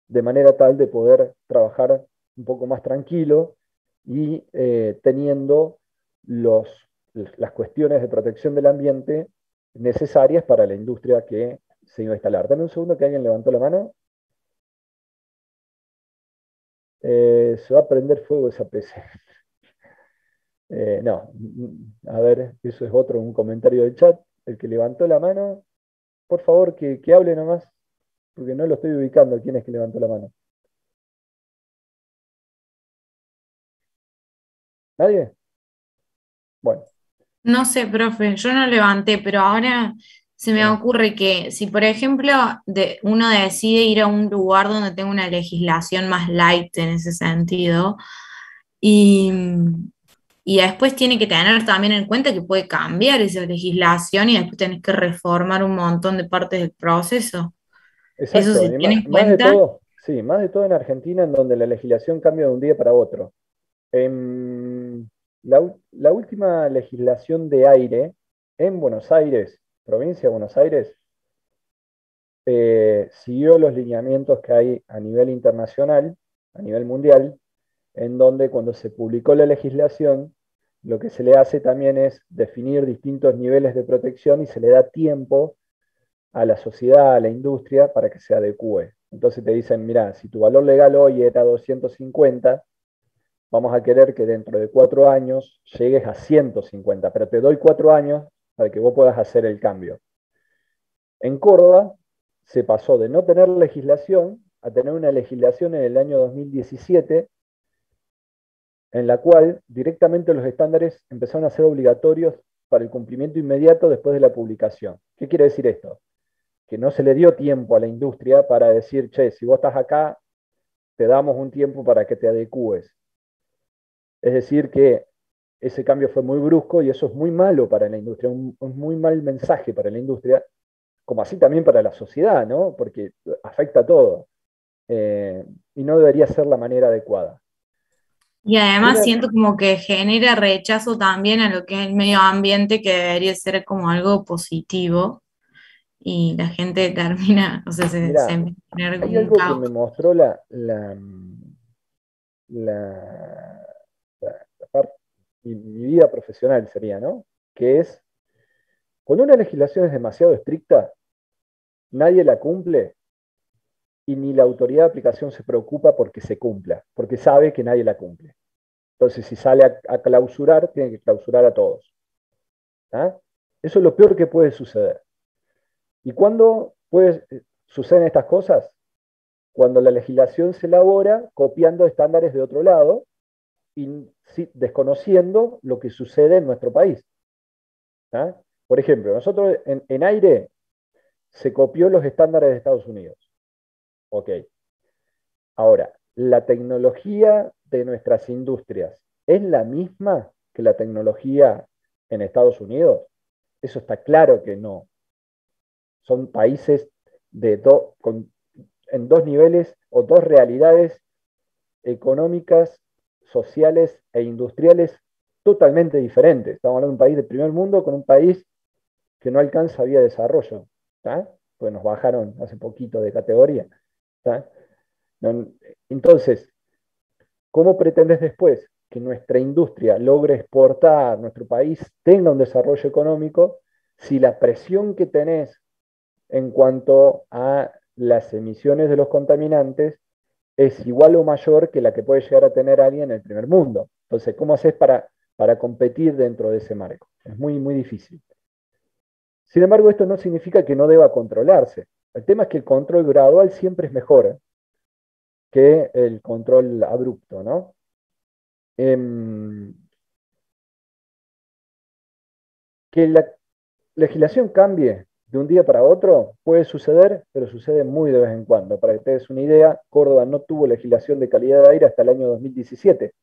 de manera tal de poder trabajar un poco más tranquilo y teniendo las cuestiones de protección del ambiente necesarias para la industria que se iba a instalar. Dame un segundo que alguien levantó la mano. Se va a prender fuego esa PC. No, a ver, eso es un comentario del chat. El que levantó la mano, por favor, que hable nomás, porque no lo estoy ubicando quién es que levantó la mano. ¿Nadie? Bueno. No sé, profe, yo no levanté, pero ahora se me ocurre que si, por ejemplo, uno decide ir a un lugar donde tenga una legislación más light en ese sentido, y, y después tiene que tener también en cuenta que puede cambiar esa legislación y después tenés que reformar un montón de partes del proceso. ¿Eso Exacto, se y tiene en más de cuenta? todo, sí, más de todo en Argentina, en donde la legislación cambia de un día para otro. La última legislación de aire en Buenos Aires, provincia de Buenos Aires, siguió los lineamientos que hay a nivel internacional, a nivel mundial, en donde cuando se publicó la legislación, lo que se le hace también es definir distintos niveles de protección y se le da tiempo a la sociedad, a la industria, para que se adecue. Entonces te dicen, mira, si tu valor legal hoy era 250, vamos a querer que dentro de 4 años llegues a 150, pero te doy 4 años para que vos puedas hacer el cambio. En Córdoba se pasó de no tener legislación a tener una legislación en el año 2017 en la cual directamente los estándares empezaron a ser obligatorios para el cumplimiento inmediato después de la publicación. ¿Qué quiere decir esto? Que no se le dio tiempo a la industria para decir, che, si vos estás acá, te damos un tiempo para que te adecúes. Es decir, que ese cambio fue muy brusco y eso es muy malo para la industria, un muy mal mensaje para la industria, como así también para la sociedad, ¿no? Porque afecta a todo. Y no debería ser la manera adecuada. Y además siento como que genera rechazo también a lo que es el medio ambiente, que debería ser como algo positivo, y la gente termina, o sea, se Mirá, empieza a poner hay como un algo que caos. me mostró la, la parte, mi vida profesional sería, ¿no? Que es, cuando una legislación es demasiado estricta, nadie la cumple y ni la autoridad de aplicación se preocupa porque se cumpla, porque sabe que nadie la cumple. Entonces, si sale a clausurar, tiene que clausurar a todos. ¿Ah? Eso es lo peor que puede suceder. ¿Y cuándo suceden estas cosas? Cuando la legislación se elabora copiando estándares de otro lado y desconociendo lo que sucede en nuestro país. ¿Ah? Por ejemplo, nosotros en aire se copió los estándares de Estados Unidos. Ok. Ahora, la tecnología de nuestras industrias es la misma que la tecnología en Estados Unidos. Eso está claro que no. Son países en dos niveles o dos realidades económicas, sociales e industriales totalmente diferentes. Estamos hablando de un país de primer mundo con un país que no alcanza vía desarrollo, ¿tá? Pues nos bajaron hace poquito de categoría. ¿Tá? Entonces, ¿Cómo pretendes después que nuestra industria logre exportar, nuestro país tenga un desarrollo económico, si la presión que tenés en cuanto a las emisiones de los contaminantes es igual o mayor que la que puede llegar a tener alguien en el primer mundo? Entonces, ¿cómo haces para competir dentro de ese marco? Es muy, muy difícil. Sin embargo, esto no significa que no deba controlarse. El tema es que el control gradual siempre es mejor que el control abrupto, ¿no? Que la legislación cambie de un día para otro puede suceder, pero sucede muy de vez en cuando. Para que te des una idea, Córdoba no tuvo legislación de calidad de aire hasta el año 2017.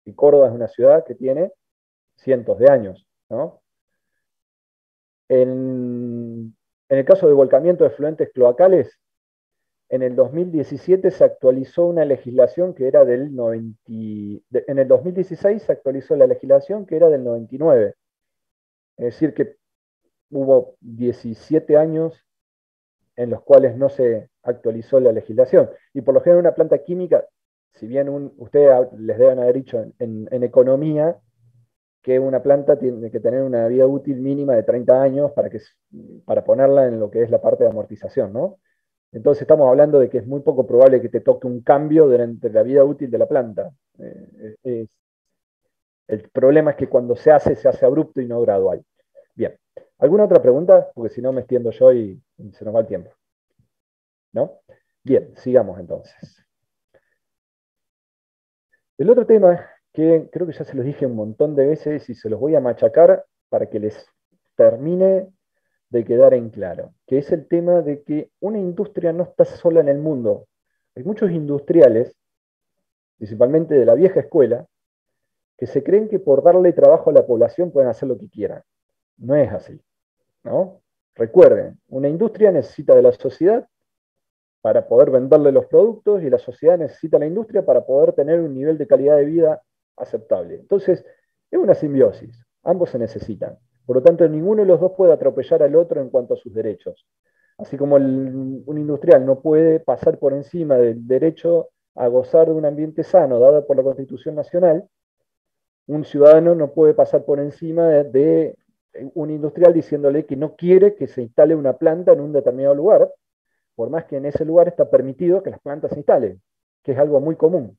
Y Córdoba es una ciudad que tiene cientos de años, ¿no? En el caso de volcamiento de efluentes cloacales, en el 2017 se actualizó una legislación que era del 90, en el 2016 se actualizó la legislación que era del 99. Es decir, que hubo 17 años en los cuales no se actualizó la legislación. Y por lo general una planta química, si bien ustedes les deben haber dicho en economía, que una planta tiene que tener una vida útil mínima de 30 años para ponerla en lo que es la parte de amortización, ¿no? Entonces estamos hablando de que es muy poco probable que te toque un cambio durante la vida útil de la planta. El problema es que cuando se hace abrupto y no gradual. Bien, ¿alguna otra pregunta? Porque si no me extiendo yo y se nos va el tiempo. ¿No? Bien, sigamos entonces. El otro tema que creo que ya se los dije un montón de veces y se los voy a machacar para que les termine de quedar en claro, que es el tema de que una industria no está sola en el mundo. Hay muchos industriales, principalmente de la vieja escuela, que se creen que por darle trabajo a la población pueden hacer lo que quieran. No es así, ¿no? Recuerden, una industria necesita de la sociedad para poder venderle los productos y la sociedad necesita la industria para poder tener un nivel de calidad de vida aceptable. Entonces, es una simbiosis, ambos se necesitan. Por lo tanto, ninguno de los dos puede atropellar al otro en cuanto a sus derechos. Así como un industrial no puede pasar por encima del derecho a gozar de un ambiente sano dado por la Constitución Nacional, un ciudadano no puede pasar por encima de un industrial diciéndole que no quiere que se instale una planta en un determinado lugar, por más que en ese lugar está permitido que las plantas se instalen, que es algo muy común.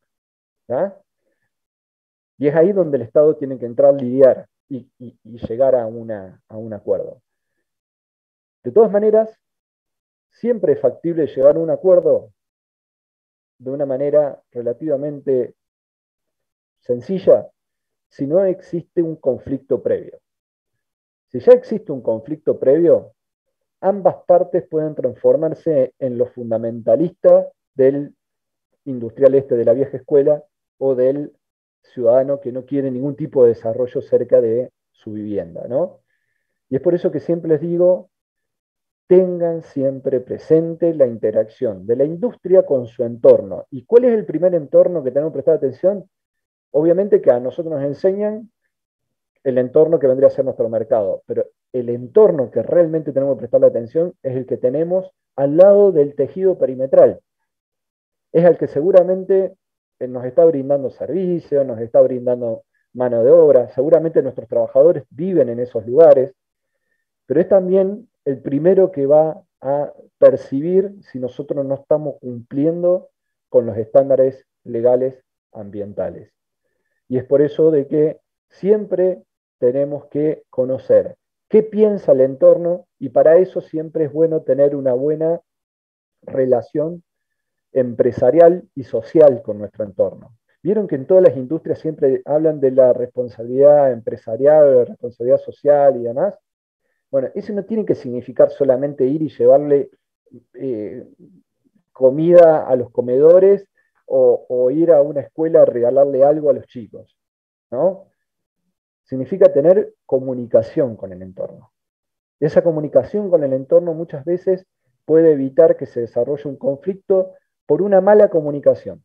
¿Ya? Y es ahí donde el Estado tiene que entrar, lidiar y llegar a un acuerdo. De todas maneras, siempre es factible llegar a un acuerdo de una manera relativamente sencilla si no existe un conflicto previo. Si ya existe un conflicto previo, ambas partes pueden transformarse en los fundamentalistas del industrial de la vieja escuela o del ciudadano que no quiere ningún tipo de desarrollo cerca de su vivienda, ¿no? Y es por eso que siempre les digo, tengan siempre presente la interacción de la industria con su entorno. ¿Y cuál es el primer entorno que tenemos que prestar atención? Obviamente que a nosotros nos enseñan el entorno que vendría a ser nuestro mercado, pero el entorno que realmente tenemos que prestarle atención es el que tenemos al lado del tejido perimetral. Es el que seguramente nos está brindando servicios, nos está brindando mano de obra, seguramente nuestros trabajadores viven en esos lugares, pero es también el primero que va a percibir si nosotros no estamos cumpliendo con los estándares legales ambientales. Y es por eso de que siempre tenemos que conocer qué piensa el entorno y para eso siempre es bueno tener una buena relación empresarial y social con nuestro entorno. Vieron que en todas las industrias siempre hablan de la responsabilidad empresarial, de la responsabilidad social y demás. Bueno, eso no tiene que significar solamente ir y llevarle comida a los comedores o ir a una escuela a regalarle algo a los chicos, ¿no? Significa tener comunicación con el entorno. Esa comunicación con el entorno muchas veces puede evitar que se desarrolle un conflicto por una mala comunicación.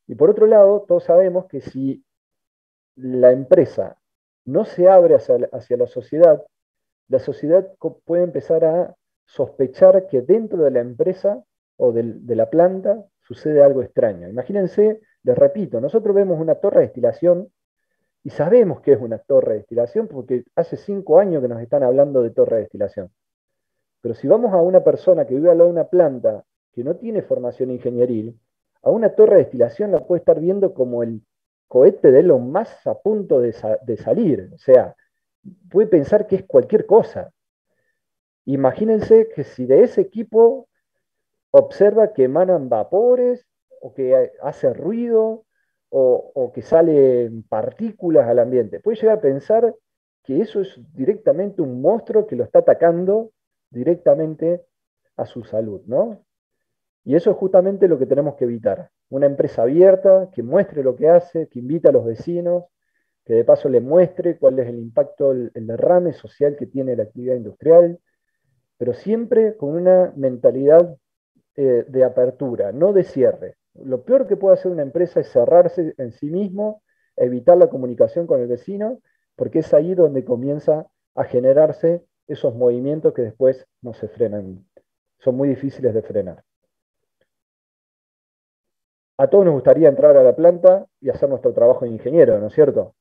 Y por otro lado, todos sabemos que si la empresa no se abre hacia la sociedad puede empezar a sospechar que dentro de la empresa o de la planta sucede algo extraño. Imagínense Les repito, nosotros vemos una torre de destilación y sabemos que es una torre de destilación porque hace 5 años que nos están hablando de torre de destilación. Pero si vamos a una persona que vive al lado de una planta que no tiene formación ingenieril, a una torre de destilación la puede estar viendo como el cohete de Elon Musk a punto de salir. O sea, puede pensar que es cualquier cosa. Imagínense que si de ese equipo observa que emanan vapores o que hace ruido o que salen partículas al ambiente. Puede llegar a pensar que eso es directamente un monstruo que lo está atacando directamente a su salud, ¿no? Y eso es justamente lo que tenemos que evitar. Una empresa abierta, que muestre lo que hace, que invite a los vecinos, que de paso le muestre cuál es el impacto, el derrame social que tiene la actividad industrial, pero siempre con una mentalidad de apertura, no de cierre. Lo peor que puede hacer una empresa es cerrarse en sí mismo, evitar la comunicación con el vecino, porque es ahí donde comienza a generarse esos movimientos que después no se frenan. Son muy difíciles de frenar. A todos nos gustaría entrar a la planta y hacer nuestro trabajo de ingeniero, ¿no es cierto?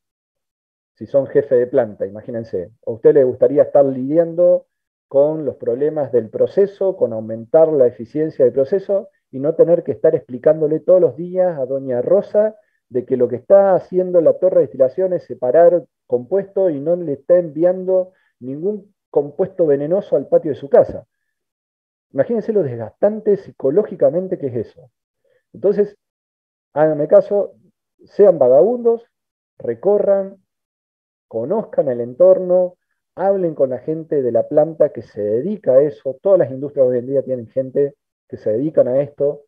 Si son jefe de planta, imagínense. ¿A usted le gustaría estar lidiando con los problemas del proceso, con aumentar la eficiencia del proceso y no tener que estar explicándole todos los días a doña Rosa de que lo que está haciendo la torre de destilación es separar compuesto y no le está enviando ningún compuesto venenoso al patio de su casa? Imagínense lo desgastante psicológicamente que es eso. Entonces, háganme caso, sean vagabundos, recorran, conozcan el entorno, hablen con la gente de la planta que se dedica a eso. Todas las industrias hoy en día tienen gente que se dedican a esto.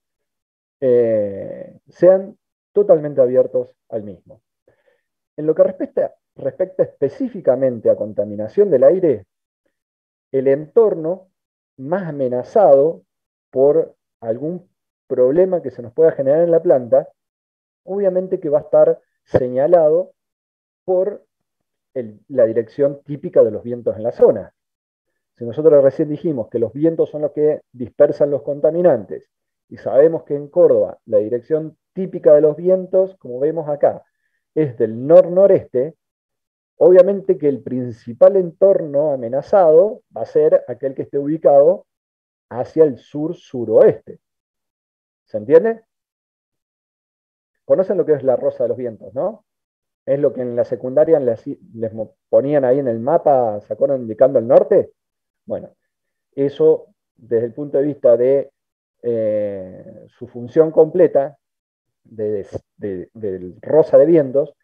Sean totalmente abiertos al mismo. En lo que respecta específicamente a contaminación del aire, el entorno más amenazado por algún problema que se nos pueda generar en la planta, obviamente que va a estar señalado por la dirección típica de los vientos en la zona. Si nosotros recién dijimos que los vientos son los que dispersan los contaminantes y sabemos que en Córdoba la dirección típica de los vientos, como vemos acá, es del nor-noreste, obviamente que el principal entorno amenazado va a ser aquel que esté ubicado hacia el sur-suroeste. ¿Se entiende? Conocen lo que es la rosa de los vientos, ¿no? Es lo que en la secundaria les ponían ahí en el mapa, ¿se acuerdan? Indicando el norte. Bueno, eso desde el punto de vista de su función completa, del rosa de vientos,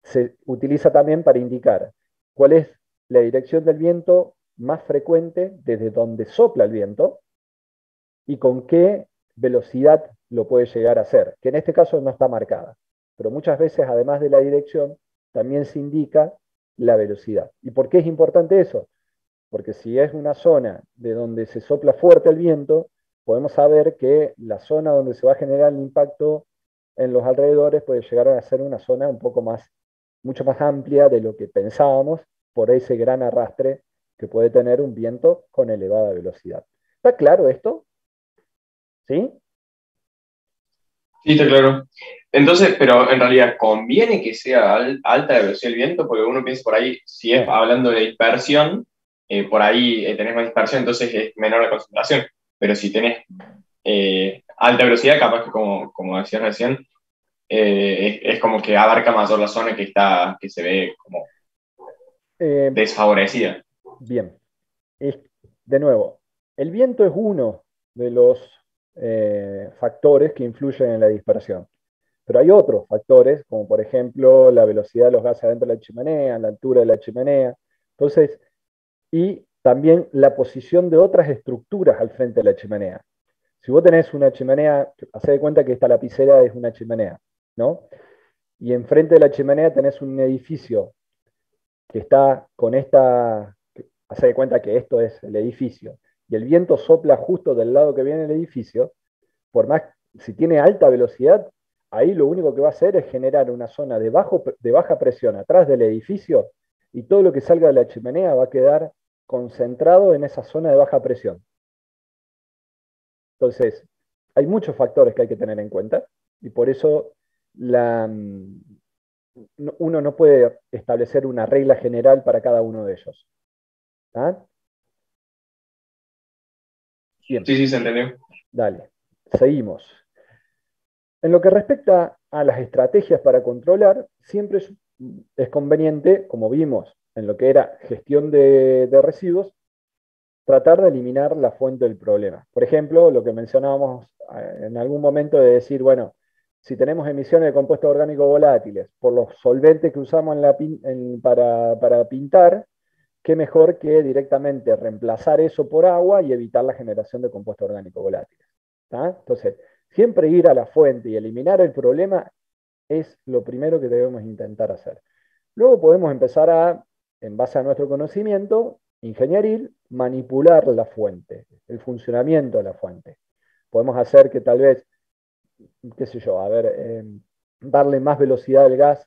se utiliza también para indicar cuál es la dirección del viento más frecuente desde donde sopla el viento y con qué velocidad lo puede llegar a hacer, que en este caso no está marcada. Pero muchas veces, además de la dirección, también se indica la velocidad. ¿Y por qué es importante eso? Porque si es una zona de donde se sopla fuerte el viento, podemos saber que la zona donde se va a generar el impacto en los alrededores puede llegar a ser una zona un poco más, mucho más amplia de lo que pensábamos por ese gran arrastre que puede tener un viento con elevada velocidad. ¿Está claro esto? ¿Sí? Sí, está claro. Entonces, pero en realidad, ¿conviene que sea alta la velocidad del viento? Porque uno piensa por ahí, si es hablando de dispersión, por ahí tenés más dispersión, entonces es menor la concentración. Pero si tenés alta velocidad, capaz que como decías recién, es como que abarca mayor la zona que se ve como desfavorecida. Bien. De nuevo, el viento es uno de los factores que influyen en la dispersión. Pero hay otros factores, como por ejemplo la velocidad de los gases adentro de la chimenea, la altura de la chimenea. Entonces, y también la posición de otras estructuras al frente de la chimenea. Si vos tenés una chimenea, hacé de cuenta que esta lapicera es una chimenea, ¿no? Y enfrente de la chimenea tenés un edificio que está con esta, hacé de cuenta que esto es el edificio, y el viento sopla justo del lado que viene el edificio, por más, si tiene alta velocidad, ahí lo único que va a hacer es generar una zona de baja presión atrás del edificio, y todo lo que salga de la chimenea va a quedar concentrado en esa zona de baja presión. Entonces, hay muchos factores que hay que tener en cuenta, y por eso uno no puede establecer una regla general para cada uno de ellos. ¿Ah? Bien. Sí, se entendió. Dale, seguimos. En lo que respecta a las estrategias para controlar, siempre es conveniente, como vimos en lo que era gestión de residuos, tratar de eliminar la fuente del problema. Por ejemplo, lo que mencionábamos en algún momento de decir, bueno, si tenemos emisiones de compuestos orgánicos volátiles por los solventes que usamos para pintar, qué mejor que directamente reemplazar eso por agua y evitar la generación de compuestos orgánicos volátiles. ¿Tá? Entonces, siempre ir a la fuente y eliminar el problema es lo primero que debemos intentar hacer. Luego podemos empezar a, en base a nuestro conocimiento ingenieril, manipular la fuente, el funcionamiento de la fuente. Podemos hacer que tal vez, qué sé yo, darle más velocidad al gas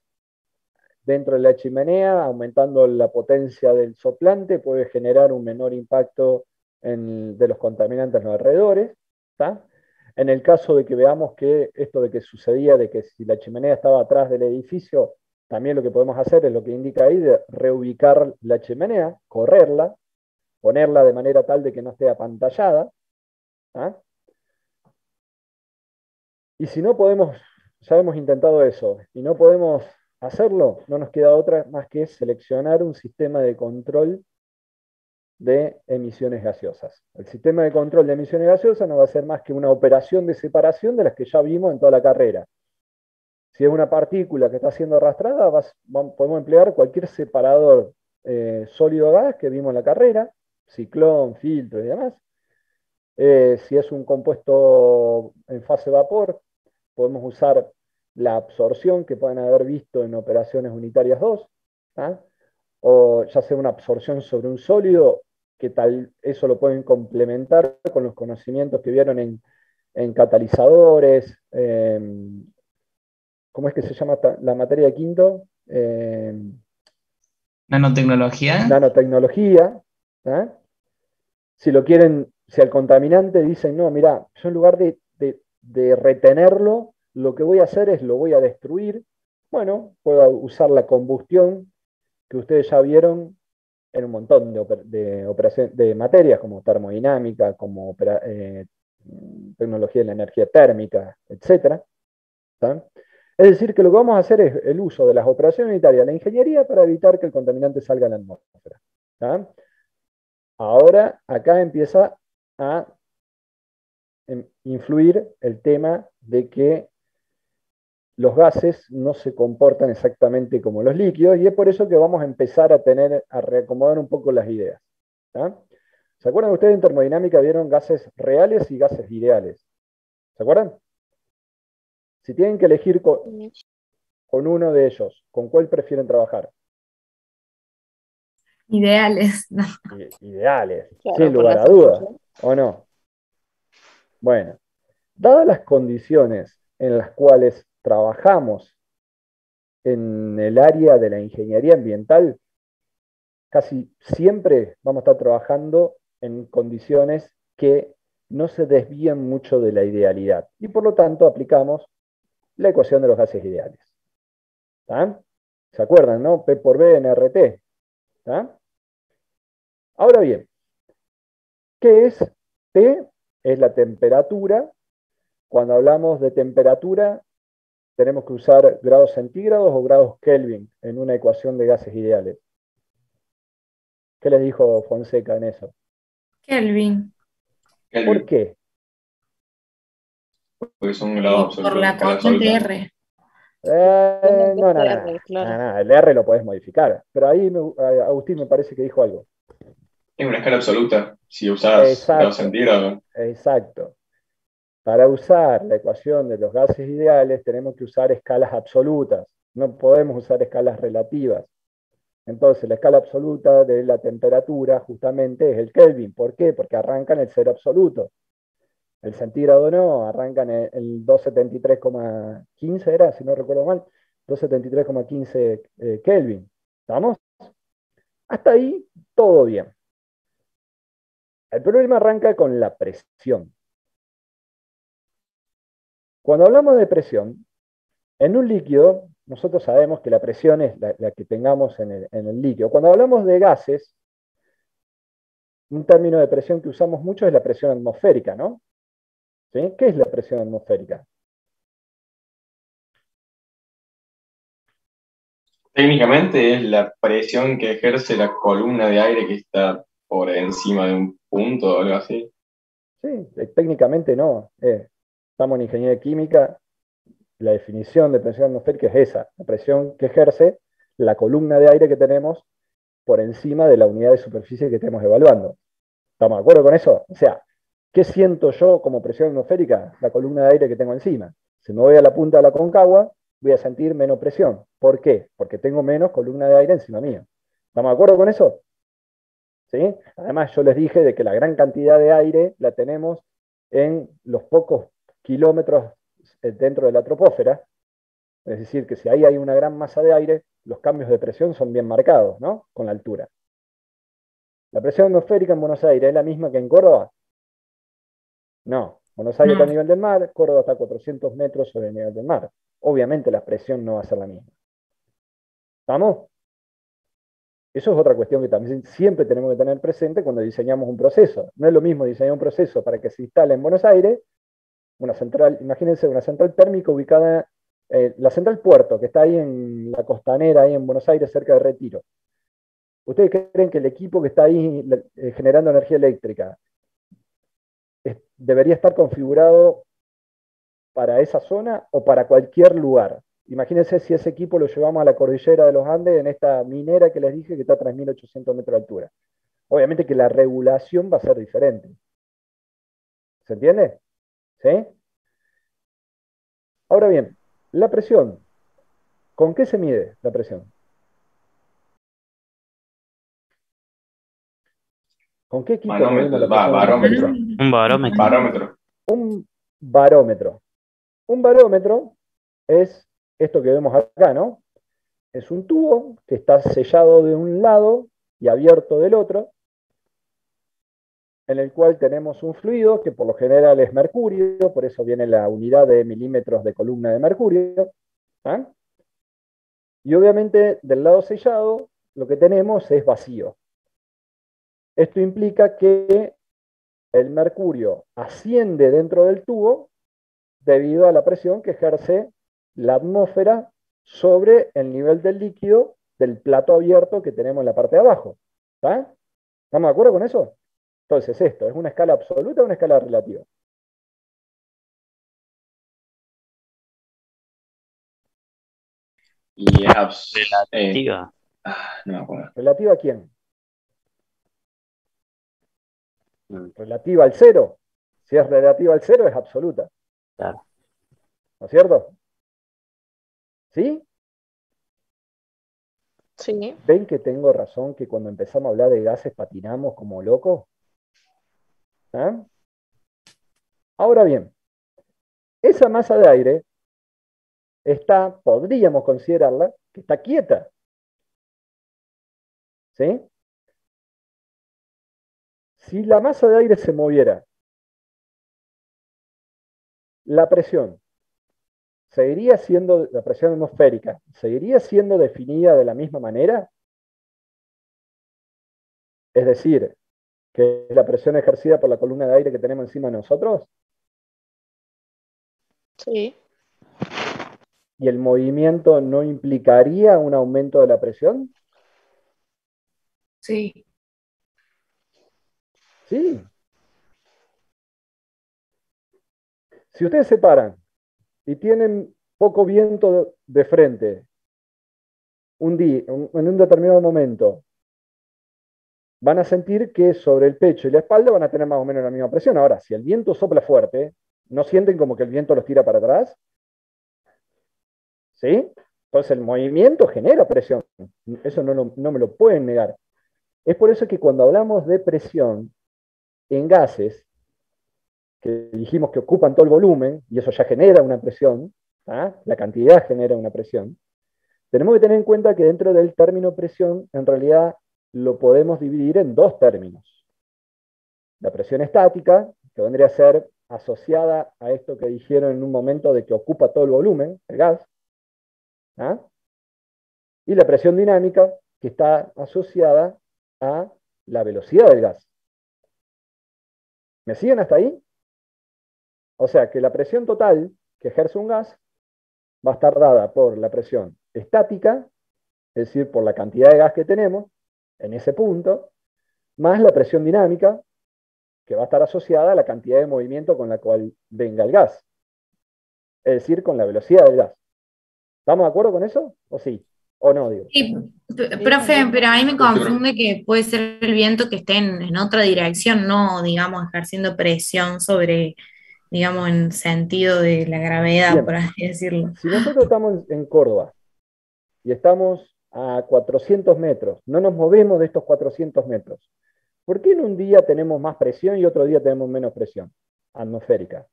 dentro de la chimenea, aumentando la potencia del soplante, puede generar un menor impacto de los contaminantes en los alrededores. ¿Tá? En el caso de que veamos que esto de que sucedía, de que si la chimenea estaba atrás del edificio, también lo que podemos hacer es lo que indica ahí, de reubicar la chimenea, correrla, ponerla de manera tal de que no esté apantallada. ¿Ah? Y si no podemos, ya hemos intentado eso, y no podemos hacerlo, no nos queda otra más que seleccionar un sistema de control de emisiones gaseosas. El sistema de control de emisiones gaseosas no va a ser más que una operación de separación de las que ya vimos en toda la carrera. Si es una partícula que está siendo arrastrada, podemos emplear cualquier separador sólido-gas que vimos en la carrera, ciclón, filtro y demás. Si es un compuesto en fase vapor, podemos usar la absorción que pueden haber visto en operaciones unitarias 2, ¿ah? O ya sea una absorción sobre un sólido, que tal eso lo pueden complementar con los conocimientos que vieron en catalizadores, ¿cómo es que se llama la materia de quinto? Nanotecnología. Nanotecnología. ¿Ah? Si lo quieren, si al contaminante dicen, no, mira, yo en lugar de retenerlo, lo que voy a hacer es lo voy a destruir. Bueno, puedo usar la combustión que ustedes ya vieron en un montón de materias como termodinámica, como tecnología de la energía térmica, etc. ¿Tá? Es decir, que lo que vamos a hacer es el uso de las operaciones unitarias, la ingeniería, para evitar que el contaminante salga a la atmósfera. ¿Tá? Ahora, acá empieza a influir el tema de que los gases no se comportan exactamente como los líquidos, y es por eso que vamos a empezar a reacomodar un poco las ideas. ¿Tá? ¿Se acuerdan ustedes en termodinámica vieron gases reales y gases ideales? ¿Se acuerdan? Si tienen que elegir con uno de ellos, ¿con cuál prefieren trabajar? Ideales, no. Ideales, Claro, sin por lugar la a dudas, sensación. ¿o no? Bueno, dadas las condiciones en las cuales trabajamos en el área de la ingeniería ambiental, casi siempre vamos a estar trabajando en condiciones que no se desvían mucho de la idealidad, y por lo tanto aplicamos la ecuación de los gases ideales. ¿Tá? ¿Se acuerdan, no? P por B en RT. ¿Tá? Ahora bien, ¿qué es T? Es la temperatura. Cuando hablamos de temperatura, tenemos que usar grados centígrados o grados Kelvin en una ecuación de gases ideales. ¿Qué les dijo Fonseca en eso? Kelvin, ¿Por qué? Porque son grados por absolutos, la escala constante absoluta. R. No, Claro. el R lo podés modificar, pero ahí Agustín me parece que dijo algo. Es una escala absoluta, si usás grados Exacto, centígrados. exacto. Para usar la ecuación de los gases ideales tenemos que usar escalas absolutas, no podemos usar escalas relativas. Entonces la escala absoluta de la temperatura justamente es el Kelvin. ¿Por qué? Porque arranca en el cero absoluto. El centígrado no, arranca en el 273,15 era, si no recuerdo mal, 273,15 Kelvin. ¿Estamos? Hasta ahí todo bien. El problema arranca con la presión. Cuando hablamos de presión, En un líquido, nosotros sabemos que la presión es la que tengamos en el líquido. Cuando hablamos de gases, un término de presión que usamos mucho es la presión atmosférica, ¿no? ¿Sí? ¿Qué es la presión atmosférica? Técnicamente es la presión que ejerce la columna de aire que está por encima de un punto o algo así. Sí, técnicamente no. Estamos en ingeniería química, la definición de presión atmosférica es esa, la presión que ejerce la columna de aire que tenemos por encima de la unidad de superficie que estemos evaluando. ¿Estamos de acuerdo con eso? O sea, ¿qué siento yo como presión atmosférica? La columna de aire que tengo encima. Si me voy a la punta de la Concagua, voy a sentir menos presión. ¿Por qué? Porque tengo menos columna de aire encima mío. ¿Estamos de acuerdo con eso? ¿Sí? Además, yo les dije de que la gran cantidad de aire la tenemos en los pocos kilómetros dentro de la troposfera. Es decir, que si ahí hay una gran masa de aire, los cambios de presión son bien marcados, ¿no? Con la altura. ¿La presión atmosférica en Buenos Aires es la misma que en Córdoba? No. Buenos Aires está a No. nivel del mar, Córdoba está a 400 metros sobre el nivel del mar. Obviamente la presión no va a ser la misma. ¿Estamos? Eso es otra cuestión que también siempre tenemos que tener presente cuando diseñamos un proceso. No es lo mismo diseñar un proceso para que se instale en Buenos Aires, una central, imagínense una central térmica ubicada, la central Puerto, que está ahí en la costanera, ahí en Buenos Aires, cerca de Retiro. ¿Ustedes creen que el equipo que está ahí generando energía eléctrica debería estar configurado para esa zona o para cualquier lugar? Imagínense si ese equipo lo llevamos a la cordillera de los Andes, en esta minera que les dije que está a 3.800 metros de altura. Obviamente que la regulación va a ser diferente. ¿Se entiende? ¿Sí? Ahora bien, la presión. ¿Con qué se mide la presión? ¿Con qué equipo medimos Manómetro, la presión en barómetro. atmosférica? Un barómetro. Barómetro. Un barómetro. Un barómetro es esto que vemos acá, ¿no? Es un tubo que está sellado de un lado y abierto del otro, en el cual tenemos un fluido que por lo general es mercurio, por eso viene la unidad de milímetros de columna de mercurio. ¿Ah? Y obviamente del lado sellado lo que tenemos es vacío. Esto implica que el mercurio asciende dentro del tubo debido a la presión que ejerce la atmósfera sobre el nivel del líquido del plato abierto que tenemos en la parte de abajo. ¿Está? ¿Estamos de acuerdo con eso? Entonces, esto, ¿es una escala absoluta o una escala relativa? Y es Relativa. no me acuerdo. ¿Relativa a quién? Mm, Relativa al cero. Si es relativa al cero, es absoluta. Claro. ¿No es cierto? ¿Sí? Sí. ¿Ven que tengo razón que cuando empezamos a hablar de gases patinamos como locos? ¿Ah? Ahora bien, esa masa de aire podríamos considerarla que está quieta. ¿Sí? Si la masa de aire se moviera, la presión seguiría siendo, la presión atmosférica, seguiría siendo definida de la misma manera. Es decir, que la presión ejercida por la columna de aire que tenemos encima de nosotros Sí. y el movimiento no implicaría un aumento de la presión. Sí. Sí. Si ustedes se paran y tienen poco viento de frente un día, en un determinado momento, van a sentir que sobre el pecho y la espalda van a tener más o menos la misma presión. Ahora, si el viento sopla fuerte, ¿no sienten como que el viento los tira para atrás? ¿Sí? Entonces el movimiento genera presión. Eso no me lo pueden negar. Es por eso que cuando hablamos de presión en gases, que dijimos que ocupan todo el volumen, y eso ya genera una presión, ¿ah? La cantidad genera una presión, tenemos que tener en cuenta que dentro del término presión, en realidad lo podemos dividir en dos términos. La presión estática, que vendría a ser asociada a esto que dijeron en un momento de que ocupa todo el volumen, el gas, ¿ah? Y la presión dinámica, que está asociada a la velocidad del gas. ¿Me siguen hasta ahí? O sea que la presión total que ejerce un gas va a estar dada por la presión estática, es decir, por la cantidad de gas que tenemos en ese punto, más la presión dinámica, que va a estar asociada a la cantidad de movimiento con la cual venga el gas, es decir, con la velocidad del gas. ¿Estamos de acuerdo con eso? ¿O sí? ¿O no, digo? Sí, profe, pero ahí me confunde que puede ser el viento que esté en otra dirección, no, digamos, ejerciendo presión sobre, digamos, en sentido de la gravedad, Bien. por así decirlo. Si nosotros estamos en Córdoba y estamos a 400 metros, no nos movemos de estos 400 metros, ¿por qué en un día tenemos más presión y otro día tenemos menos presión atmosférica?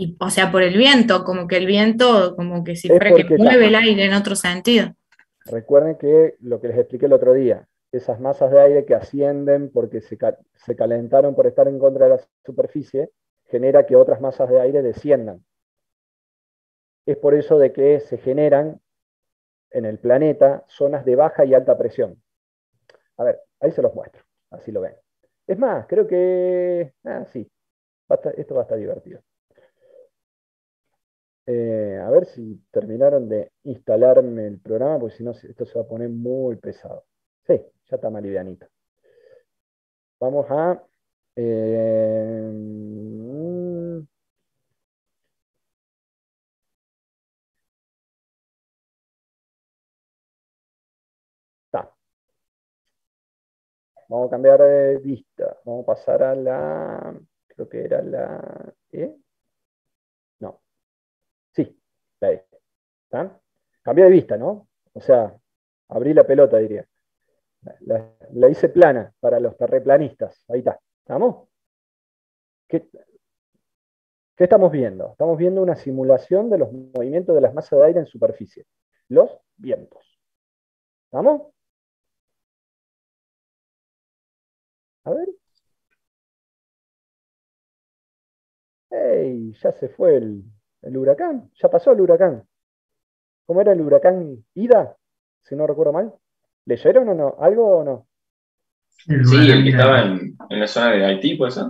Y, o sea, por el viento, como que el viento, como que si Es fuera que porque mueve el aire en otro sentido. recuerden que lo que les expliqué el otro día, esas masas de aire que ascienden porque se calentaron por estar en contra de la superficie, genera que otras masas de aire desciendan. Es por eso de que se generan en el planeta zonas de baja y alta presión. A ver, ahí se los muestro, así lo ven. Es más, creo que... sí, esto va a estar divertido. A ver si terminaron de instalarme el programa, porque si no, esto se va a poner muy pesado. Sí, ya está más livianito. Vamos a... está. Vamos a cambiar de vista. Vamos a pasar a la... Creo que era la... No. Sí, la E. ¿Está? Cambié de vista, ¿no? O sea, abrí la pelota, diría. La hice plana para los terraplanistas. Ahí está. ¿Estamos? ¿Qué estamos viendo? Estamos viendo una simulación de los movimientos de las masas de aire en superficie. Los vientos. ¿Estamos? A ver. ¡Ey! Ya se fue el huracán. Ya pasó el huracán. ¿Cómo era el huracán Ida? Si no recuerdo mal. ¿Leyeron o no? ¿Algo o no? Sí, el que estaba en la zona de Haití, ¿puede ser?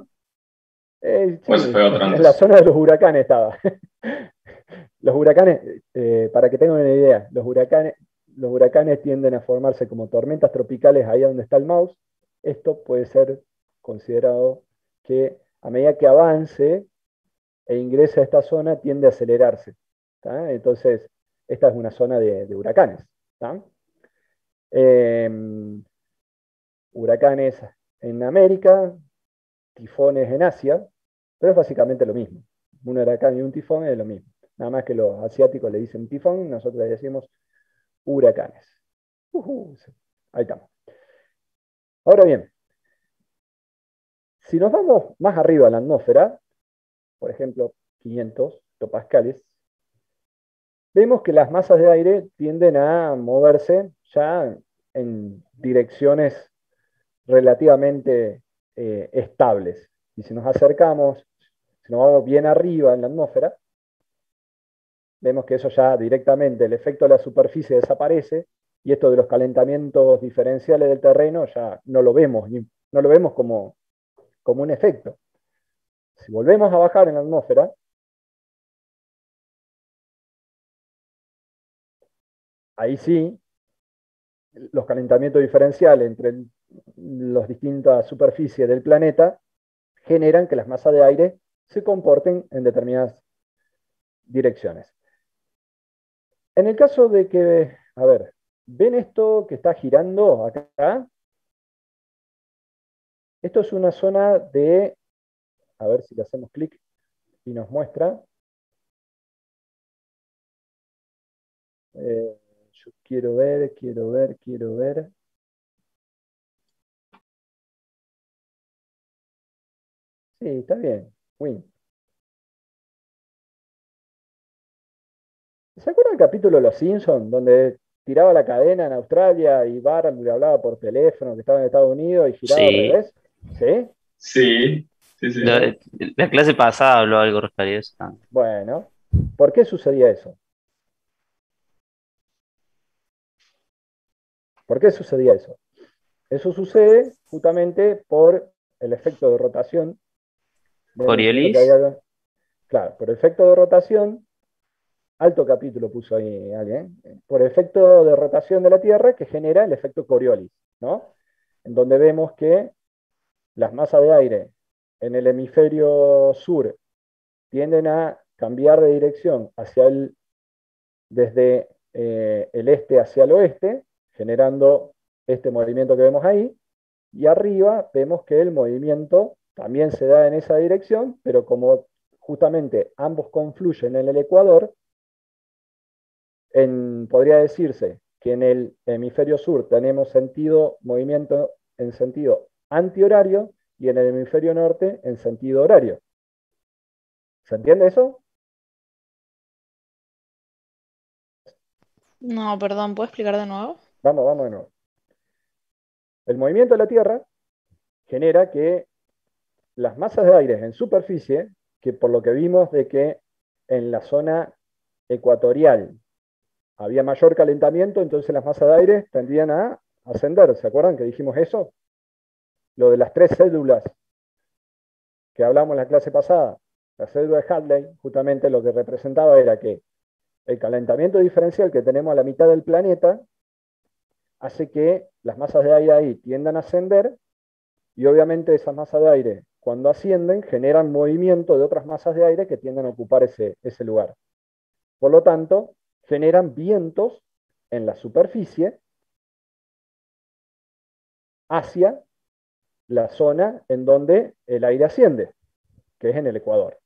Sí, ¿O ese fue otro en antes? la zona de los huracanes estaba. Los huracanes, para que tengan una idea, los huracanes tienden a formarse como tormentas tropicales ahí donde está el mouse. Esto puede ser considerado que a medida que avance e ingrese a esta zona tiende a acelerarse. ¿tá? Entonces, esta es una zona de huracanes. ¿tá? Huracanes en América, tifones en Asia, pero es básicamente lo mismo. Un huracán y un tifón es lo mismo. Nada más que los asiáticos le dicen tifón, nosotros le decimos huracanes. Ahí estamos. Ahora bien, si nos vamos más arriba a la atmósfera, por ejemplo, 500 hectopascales, vemos que las masas de aire tienden a moverse ya en direcciones relativamente estables. Y si nos acercamos, si nos vamos bien arriba en la atmósfera, vemos que eso ya directamente, el efecto de la superficie desaparece y esto de los calentamientos diferenciales del terreno ya no lo vemos, no lo vemos como un efecto. Si volvemos a bajar en la atmósfera, ahí sí, los calentamientos diferenciales entre las distintas superficies del planeta generan que las masas de aire se comporten en determinadas direcciones. En el caso de que, a ver, ¿ven esto que está girando acá? Esto es una zona de, a ver si le hacemos clic y nos muestra. Yo quiero ver. Sí, está bien. Win. ¿Se acuerdan del capítulo de Los Simpsons, donde tiraba la cadena en Australia y Bart le hablaba por teléfono que estaba en Estados Unidos y giraba al Sí. revés? ¿Sí? Sí. La clase pasada habló algo respecto a eso. Bueno, ¿por qué sucedía eso? ¿Por qué sucedía eso? Eso sucede justamente por el efecto de rotación. Coriolis. Claro, por efecto de rotación, alto capítulo puso ahí alguien, por efecto de rotación de la Tierra que genera el efecto Coriolis, ¿no? En donde vemos que las masas de aire en el hemisferio sur tienden a cambiar de dirección desde el este hacia el oeste, generando este movimiento que vemos ahí, y arriba vemos que el movimiento también se da en esa dirección, pero como justamente ambos confluyen en el ecuador, podría decirse que en el hemisferio sur tenemos movimiento en sentido antihorario y en el hemisferio norte en sentido horario. ¿Se entiende eso? No, perdón, ¿puedo explicar de nuevo? Vamos de nuevo. El movimiento de la Tierra genera que las masas de aire en superficie, que por lo que vimos de que en la zona ecuatorial había mayor calentamiento, entonces las masas de aire tendrían a ascender. ¿Se acuerdan que dijimos eso? Lo de las 3 cédulas que hablamos en la clase pasada. La cédula de Hadley justamente lo que representaba era que el calentamiento diferencial que tenemos a la mitad del planeta hace que las masas de aire ahí tiendan a ascender y obviamente esas masas de aire cuando ascienden generan movimiento de otras masas de aire que tienden a ocupar ese lugar. Por lo tanto, generan vientos en la superficie hacia la zona en donde el aire asciende, que es en el ecuador.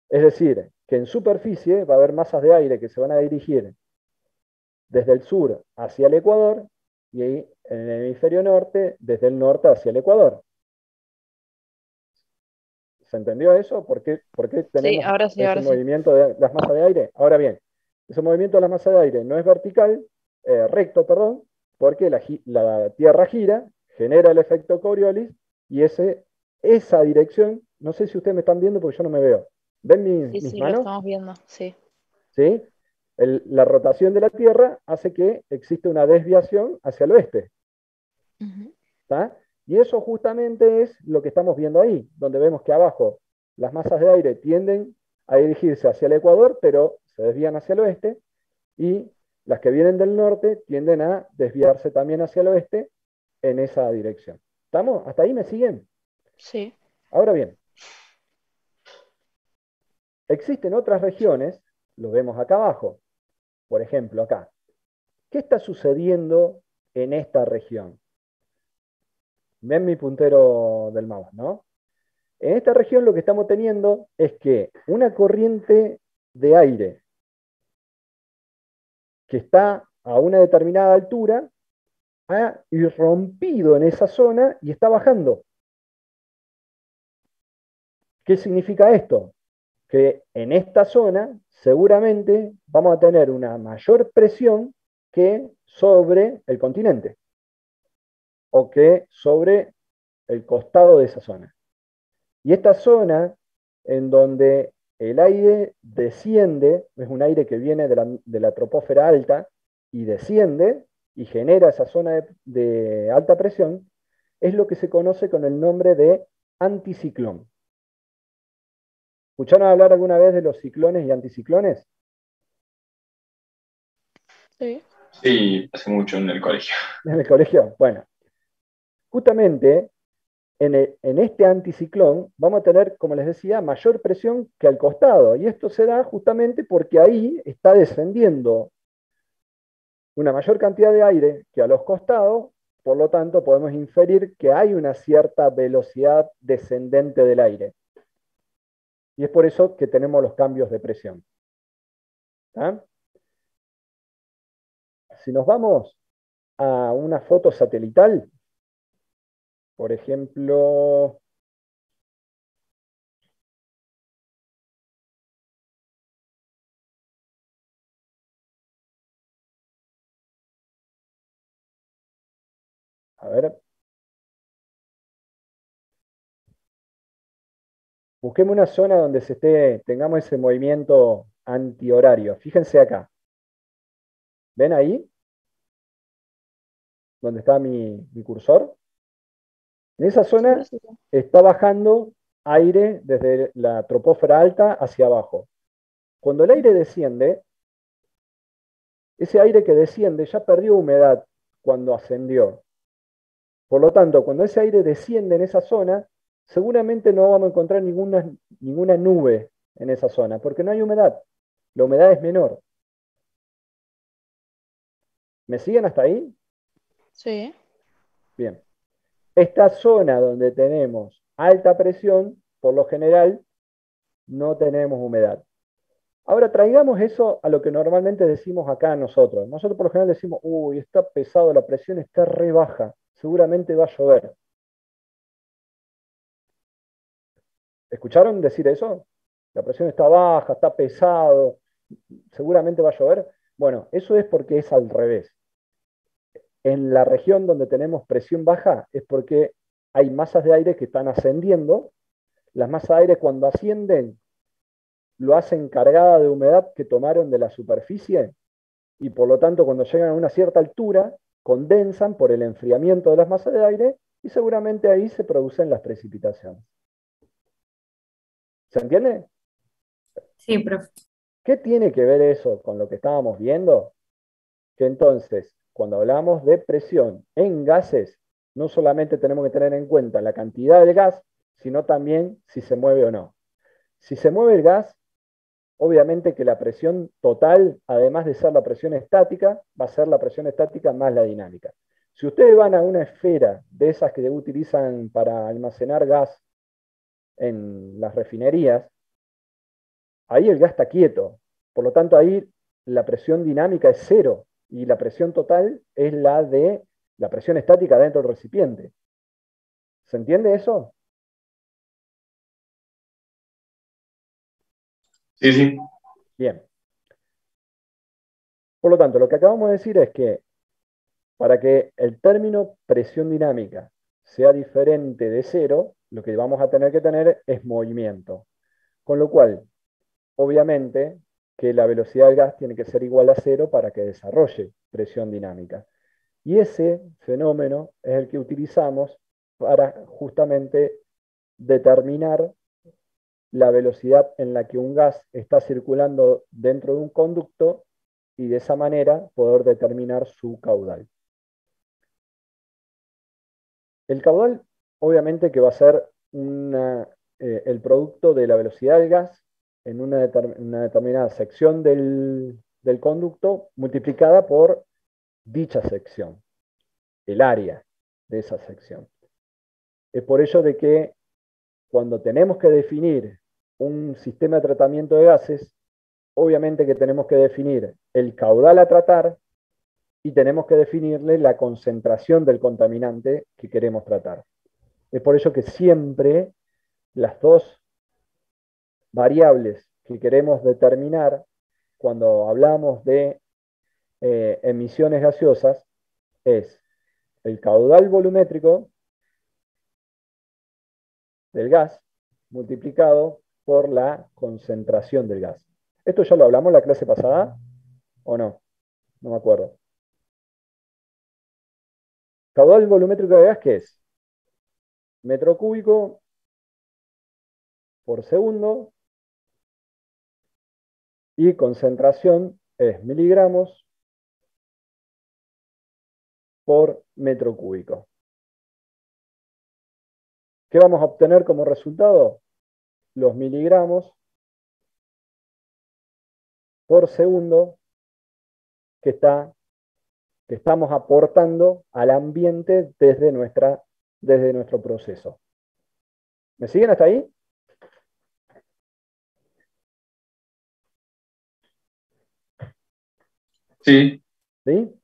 Es decir, que en superficie va a haber masas de aire que se van a dirigir desde el sur hacia el ecuador y ahí en el hemisferio norte, desde el norte hacia el ecuador. ¿Se entendió eso? ¿Por qué Sí, tenemos ahora sí, ese ahora sí. movimiento de las masas de aire? Ahora bien, ese movimiento de las masas de aire no es recto, perdón, porque la Tierra gira, genera el efecto Coriolis y esa dirección, no sé si ustedes me están viendo porque yo no me veo. ¿Ven Sí, mis sí, lo manos? estamos viendo, sí. ¿Sí? La rotación de la Tierra hace que exista una desviación hacia el oeste. Ujú. ¿Tá? Y eso justamente es lo que estamos viendo ahí, donde vemos que abajo las masas de aire tienden a dirigirse hacia el ecuador, pero se desvían hacia el oeste, y las que vienen del norte tienden a desviarse también hacia el oeste en esa dirección. ¿Estamos? ¿Hasta ahí me siguen? Sí. Ahora bien, existen otras regiones, lo vemos acá abajo, por ejemplo acá. ¿Qué está sucediendo en esta región? Ven mi puntero del mouse, ¿no? En esta región lo que estamos teniendo es que una corriente de aire que está a una determinada altura ha irrompido en esa zona y está bajando. ¿Qué significa esto? Que en esta zona seguramente vamos a tener una mayor presión que sobre el continente o que sobre el costado de esa zona. Y esta zona en donde el aire desciende, es un aire que viene de la troposfera alta y desciende y genera esa zona de alta presión, es lo que se conoce con el nombre de anticiclón. ¿Escucharon hablar alguna vez de los ciclones y anticiclones? Sí. Sí, hace mucho en el colegio. En el colegio. Bueno, justamente en este anticiclón vamos a tener, como les decía, mayor presión que al costado. Y esto se da justamente porque ahí está descendiendo una mayor cantidad de aire que a los costados, por lo tanto podemos inferir que hay una cierta velocidad descendente del aire. Y es por eso que tenemos los cambios de presión. ¿Tá? Si nos vamos a una foto satelital, por ejemplo, a ver, busquemos una zona donde tengamos ese movimiento antihorario. Fíjense acá. ¿Ven ahí? donde está mi cursor, en esa zona Sí, sí, sí. está bajando aire desde la troposfera alta hacia abajo. Cuando el aire desciende, ese aire que desciende ya perdió humedad cuando ascendió. Por lo tanto, cuando ese aire desciende en esa zona, seguramente no vamos a encontrar ninguna nube en esa zona, porque no hay humedad. La humedad es menor. ¿Me siguen hasta ahí? Sí. Bien. Esta zona donde tenemos alta presión, por lo general, no tenemos humedad. Ahora traigamos eso a lo que normalmente decimos acá nosotros. Nosotros por lo general decimos, uy, está pesado, la presión está re baja, seguramente va a llover. ¿Escucharon decir eso? La presión está baja, está pesado, seguramente va a llover. Bueno, eso es porque es al revés. En la región donde tenemos presión baja es porque hay masas de aire que están ascendiendo. Las masas de aire cuando ascienden lo hacen cargada de humedad que tomaron de la superficie y por lo tanto cuando llegan a una cierta altura condensan por el enfriamiento de las masas de aire y seguramente ahí se producen las precipitaciones. ¿Se entiende? Sí, profe. ¿Qué tiene que ver eso con lo que estábamos viendo? Que entonces, cuando hablamos de presión en gases, no solamente tenemos que tener en cuenta la cantidad del gas, sino también si se mueve o no. Si se mueve el gas, obviamente que la presión total, además de ser la presión estática, va a ser la presión estática más la dinámica. Si ustedes van a una esfera de esas que utilizan para almacenar gas en las refinerías, ahí el gas está quieto. Por lo tanto, ahí la presión dinámica es cero y la presión total es la de la presión estática dentro del recipiente. ¿Se entiende eso? Sí, sí. Bien. Por lo tanto, lo que acabamos de decir es que para que el término presión dinámica sea diferente de cero, lo que vamos a tener que tener es movimiento. Con lo cual, obviamente, que la velocidad del gas tiene que ser igual a cero para que desarrolle presión dinámica. Y ese fenómeno es el que utilizamos para justamente determinar la velocidad en la que un gas está circulando dentro de un conducto y de esa manera poder determinar su caudal. El caudal, obviamente, que va a ser el producto de la velocidad del gas en una determinada sección del conducto multiplicada por dicha sección, el área de esa sección. Es por ello de que cuando tenemos que definir un sistema de tratamiento de gases, obviamente que tenemos que definir el caudal a tratar y tenemos que definirle la concentración del contaminante que queremos tratar. Es por ello que siempre las dos variables que queremos determinar cuando hablamos de emisiones gaseosas es el caudal volumétrico del gas multiplicado por la concentración del gas. ¿Esto ya lo hablamos en la clase pasada o no? No me acuerdo. Caudal volumétrico de gas, ¿qué es? Metro cúbico por segundo y concentración es miligramos por metro cúbico. ¿Qué vamos a obtener como resultado? Los miligramos por segundo que, que estamos aportando al ambiente desde nuestro proceso. ¿Me siguen hasta ahí? Sí. ¿Sí?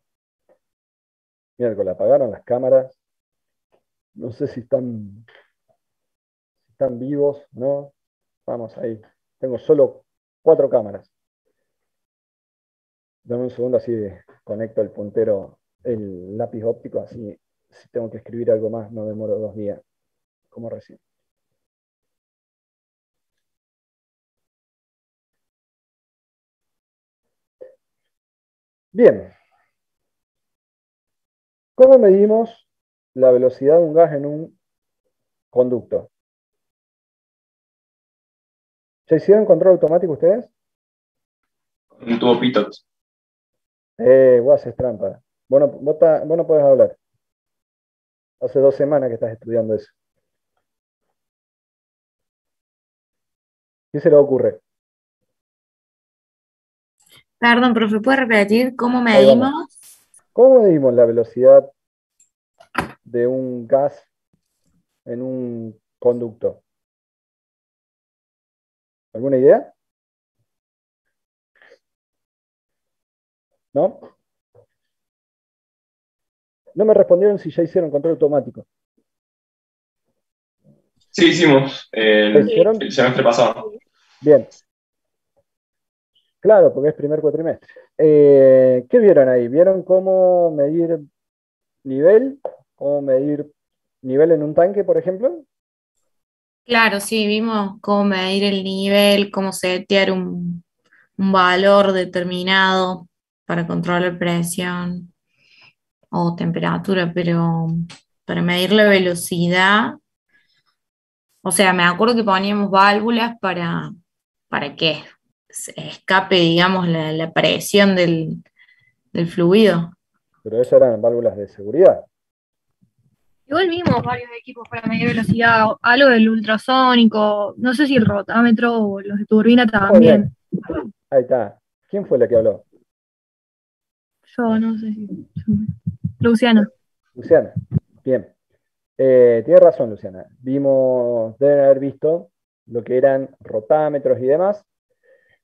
Miércoles, apagaron las cámaras. No sé si están vivos, ¿no? Vamos ahí. Tengo solo 4 cámaras. Dame un segundo, así conecto el puntero, el lápiz óptico, así si tengo que escribir algo más, no demoro 2 días, como recién. Bien. ¿Cómo medimos la velocidad de un gas en un conducto? ¿Ya hicieron control automático ustedes? Un tubo pitot. Vos haces trampa. Vos no podés hablar. Hace 2 semanas que estás estudiando eso. ¿Qué se le ocurre? Perdón, profe, ¿puede repetir cómo Ahí vamos. medimos? ¿Cómo medimos la velocidad de un gas en un conducto? ¿Alguna idea? ¿No? No me respondieron si ya hicieron control automático. Sí, hicimos ¿Lo hicieron? el semestre pasado. Bien. Claro, porque es primer cuatrimestre. ¿Qué vieron ahí? ¿Vieron cómo medir nivel? ¿Cómo medir nivel en un tanque, por ejemplo? Claro, sí, vimos cómo medir el nivel, cómo setear un valor determinado para controlar presión o temperatura, pero para medir la velocidad, o sea, me acuerdo que poníamos válvulas para que se escape, digamos, la presión del fluido. Pero esas eran válvulas de seguridad. Igual vimos varios equipos para medir velocidad, algo del ultrasónico, no sé si el rotámetro o los de turbina Muy también. bien. Ahí está. ¿Quién fue la que habló? Yo no sé si. Luciana. Luciana. Bien. Tiene razón, Luciana. Deben haber visto lo que eran rotámetros y demás.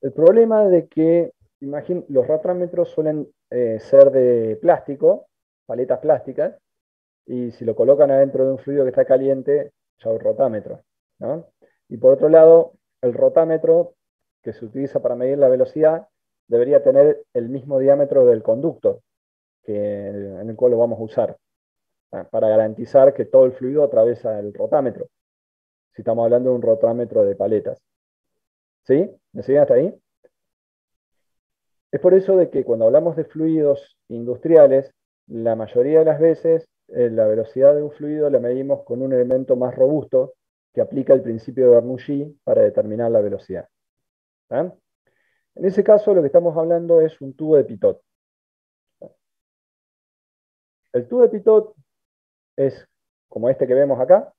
El problema de que, los rotámetros suelen ser de plástico, paletas plásticas, y si lo colocan adentro de un fluido que está caliente, ya el rotámetro, ¿no? Y por otro lado, el rotámetro que se utiliza para medir la velocidad debería tener el mismo diámetro del conducto en el cual lo vamos a usar, para garantizar que todo el fluido atraviesa el rotámetro, si estamos hablando de un rotámetro de paletas. ¿Sí? ¿Me siguen hasta ahí? Es por eso de que cuando hablamos de fluidos industriales, la mayoría de las veces la velocidad de un fluido la medimos con un elemento más robusto que aplica el principio de Bernoulli para determinar la velocidad. ¿Ah? En ese caso lo que estamos hablando es un tubo de pitot. El tubo de pitot es como este que vemos acá.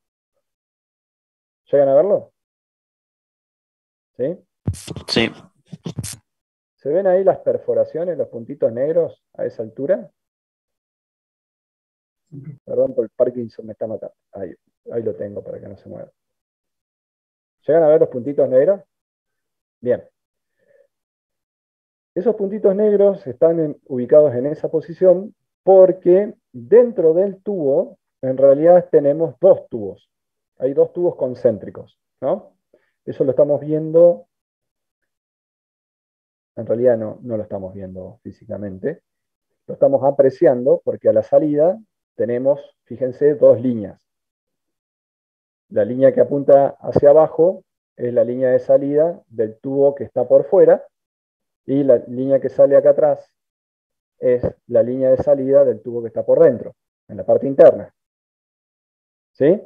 ¿Llegan a verlo? ¿Sí? Sí, ¿Se ven ahí las perforaciones, los puntitos negros a esa altura? Perdón por el Parkinson, me está matando. Ahí lo tengo para que no se mueva. ¿Llegan a ver los puntitos negros? Bien. Esos puntitos negros están ubicados en esa posición porque dentro del tubo, en realidad tenemos 2 tubos. Hay 2 tubos concéntricos, ¿no? Eso lo estamos viendo, en realidad no lo estamos viendo físicamente, lo estamos apreciando porque a la salida tenemos, fíjense, 2 líneas. La línea que apunta hacia abajo es la línea de salida del tubo que está por fuera, y la línea que sale acá atrás es la línea de salida del tubo que está por dentro, en la parte interna. ¿Sí?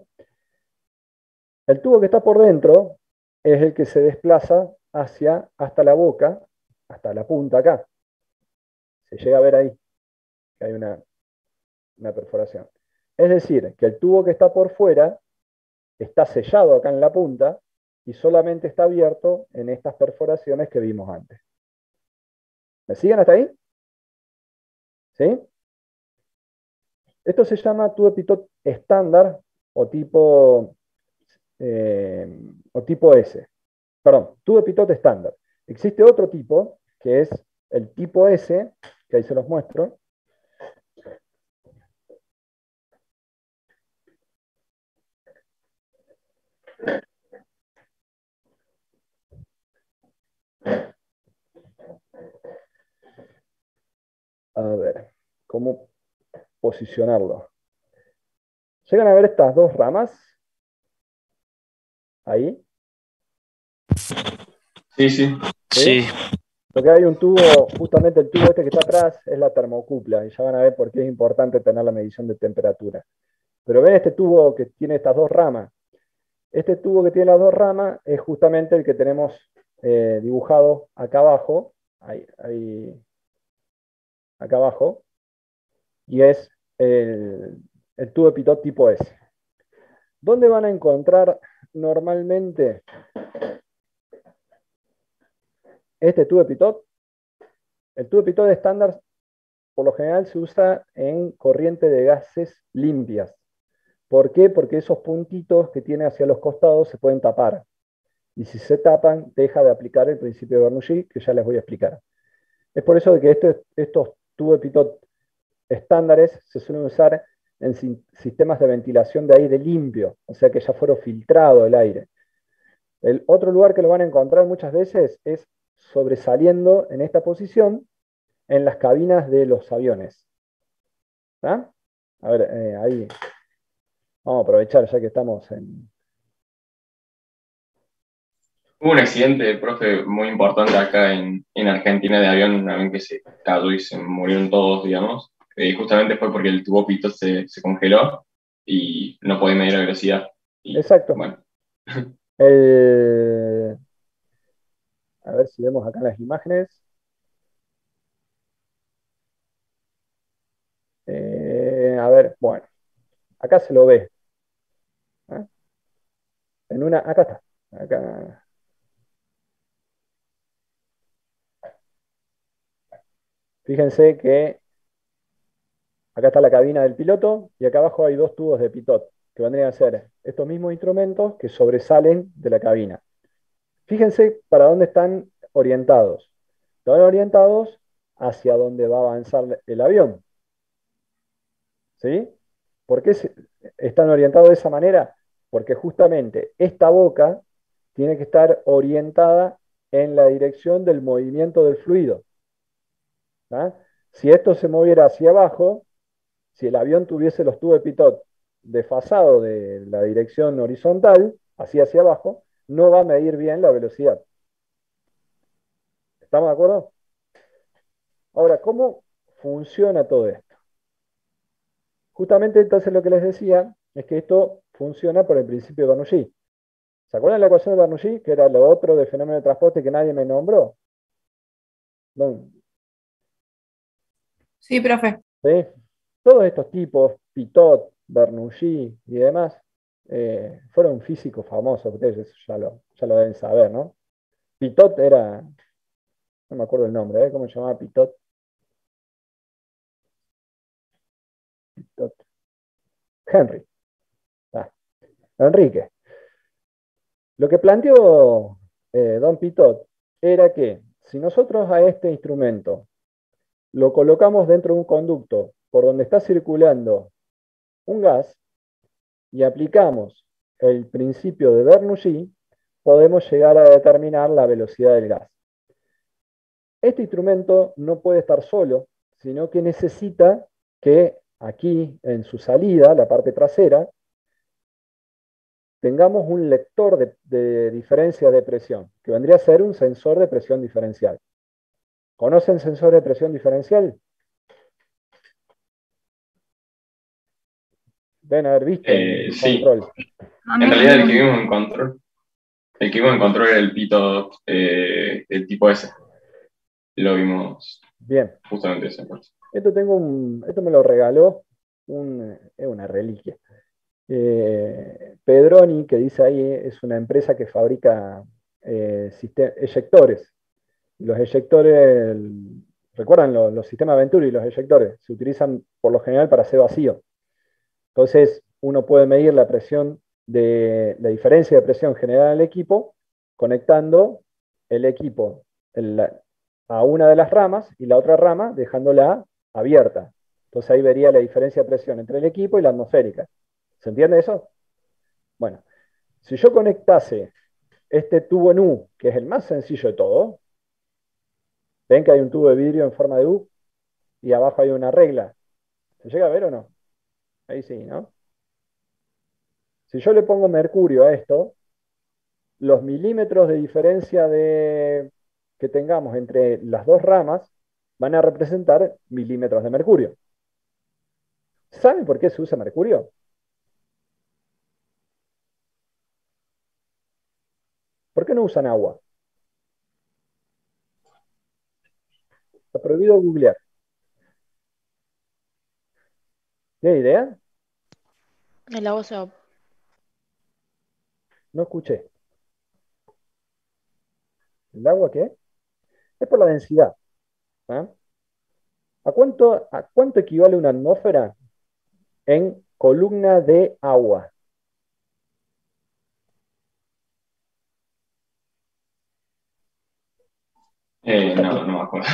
El tubo que está por dentro es el que se desplaza hasta la boca, hasta la punta acá. Se llega a ver ahí que hay una perforación. Es decir, que el tubo que está por fuera está sellado acá en la punta y solamente está abierto en estas perforaciones que vimos antes. ¿Me siguen hasta ahí? ¿Sí? Esto se llama tubo de pitot estándar o tipo S. Perdón, tubo de pitot estándar. Existe otro tipo, que es el tipo S, que ahí se los muestro. A ver, ¿cómo posicionarlo? ¿Llegan a ver estas 2 ramas? Ahí. Sí, sí. sí, Porque hay un tubo, justamente el tubo este que está atrás es la termocupla, y ya van a ver por qué es importante tener la medición de temperatura. Pero ven este tubo que tiene estas dos ramas. Este tubo que tiene las dos ramas es justamente el que tenemos dibujado acá abajo, acá abajo, y es el tubo de pitot tipo S. ¿Dónde van a encontrar normalmente este tubo de pitot? El tubo de pitot estándar por lo general se usa en corriente de gases limpias. ¿Por qué? Porque esos puntitos que tiene hacia los costados se pueden tapar. Y si se tapan, deja de aplicar el principio de Bernoulli, que ya les voy a explicar. Es por eso de que estos tubos de pitot estándares se suelen usar en sistemas de ventilación de aire limpio, o sea que ya fueron filtrado el aire. El otro lugar que lo van a encontrar muchas veces es sobresaliendo en esta posición en las cabinas de los aviones. ¿Ah? A ver, ahí vamos a aprovechar ya que estamos en... Hubo un accidente, profe, muy importante acá en Argentina de avión, un avión que se cayó y se murieron todos, digamos. Justamente fue porque el tubo pito se congeló y no podía medir la velocidad. Y, Exacto. bueno. A ver si vemos acá las imágenes. A ver, bueno, acá se lo ve. ¿Eh? Acá está. Acá. Fíjense que acá está la cabina del piloto y acá abajo hay dos tubos de pitot, que vendrían a ser estos mismos instrumentos que sobresalen de la cabina. Fíjense para dónde están orientados. Están orientados hacia dónde va a avanzar el avión. ¿Sí? ¿Por qué están orientados de esa manera? Porque justamente esta boca tiene que estar orientada en la dirección del movimiento del fluido. ¿Ah? Si esto se moviera hacia abajo, si el avión tuviese los tubos de pitot desfasados de la dirección horizontal, así hacia abajo, no va a medir bien la velocidad. ¿Estamos de acuerdo? Ahora, ¿cómo funciona todo esto? Justamente entonces lo que les decía es que esto funciona por el principio de Bernoulli. ¿Se acuerdan de la ecuación de Bernoulli, que era lo otro de fenómeno de transporte que nadie me nombró? No, Sí, profe. ¿sí? Todos estos tipos, Pitot, Bernoulli y demás, fueron físicos famosos, ustedes eso ya lo deben saber, ¿no? Pitot era, no me acuerdo el nombre, ¿cómo se llamaba Pitot? Pitot. Henry. Ah, Enrique. Lo que planteó Don Pitot era que si nosotros a este instrumento lo colocamos dentro de un conducto por donde está circulando un gas y aplicamos el principio de Bernoulli, podemos llegar a determinar la velocidad del gas. Este instrumento no puede estar solo, sino que necesita que aquí en su salida, la parte trasera, tengamos un lector de diferencia de presión, que vendría a ser un sensor de presión diferencial. ¿Conocen sensor de presión diferencial? Deben haber visto en Sí. control. En realidad el que vimos en control, era el pito del tipo S. Lo vimos Bien. justamente esa parte. Esto me lo regaló, es una reliquia. Pedroni, que dice ahí, es una empresa que fabrica eyectores. Los eyectores, ¿recuerdan los sistemas Venturi? Los eyectores se utilizan por lo general para hacer vacío. Entonces, uno puede medir la presión la diferencia de presión generada en el equipo conectando el equipo a una de las ramas y la otra rama dejándola abierta. Entonces ahí vería la diferencia de presión entre el equipo y la atmosférica. ¿Se entiende eso? Bueno, si yo conectase este tubo en U, que es el más sencillo de todo, ven que hay un tubo de vidrio en forma de U y abajo hay una regla. ¿Se llega a ver o no? Ahí sí, ¿no? Si yo le pongo mercurio a esto, los milímetros de diferencia de que tengamos entre las dos ramas van a representar milímetros de mercurio. ¿Saben por qué se usa mercurio? ¿Por qué no usan agua? Está prohibido googlear. ¿Tiene idea? El agua se va. No escuché. ¿El agua qué? Es por la densidad. ¿Ah? ¿A cuánto equivale una atmósfera en columna de agua? No, no me acuerdo.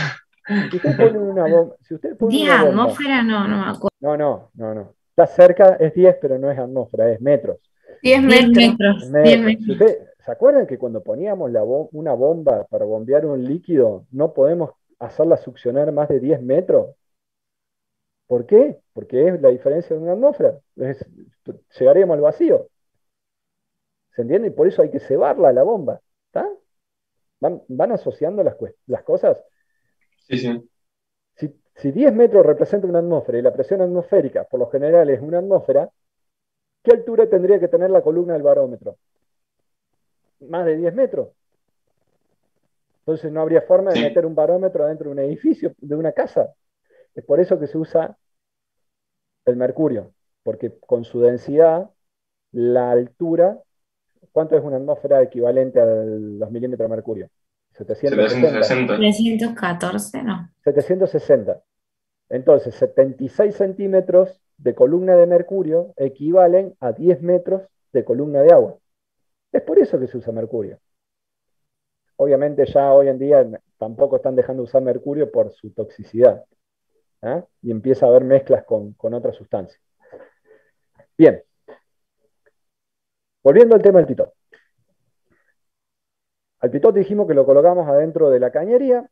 Si ustedes ponen una bomba, si ustedes ponen 10 una bomba, atmósferas, no me acuerdo. no. Está cerca, es 10, pero no es atmósfera, es metros. 10 Es metros. 10 metros. metros. Si ustedes, ¿se acuerdan que cuando poníamos una bomba para bombear un líquido, no podemos hacerla succionar más de 10 metros? ¿Por qué? Porque es la diferencia de una atmósfera. Llegaríamos al vacío. ¿Se entiende? Y por eso hay que cebarla a la bomba. ¿Está? Van asociando las cosas. Sí, sí. Si 10 metros representa una atmósfera y la presión atmosférica por lo general es una atmósfera, ¿qué altura tendría que tener la columna del barómetro? Más de 10 metros. Entonces no habría forma de Sí. meter un barómetro dentro de un edificio, de una casa. Es por eso que se usa el mercurio, porque con su densidad, la altura, ¿cuánto es una atmósfera equivalente a los milímetros de mercurio? 760. 760. 314, no. 760. Entonces, 76 centímetros de columna de mercurio equivalen a 10 metros de columna de agua. Es por eso que se usa mercurio. Obviamente ya hoy en día tampoco están dejando de usar mercurio por su toxicidad. ¿Ah? Y empieza a haber mezclas con otras sustancias. Bien, volviendo al tema del pitot. Al pitot dijimos que lo colocamos adentro de la cañería.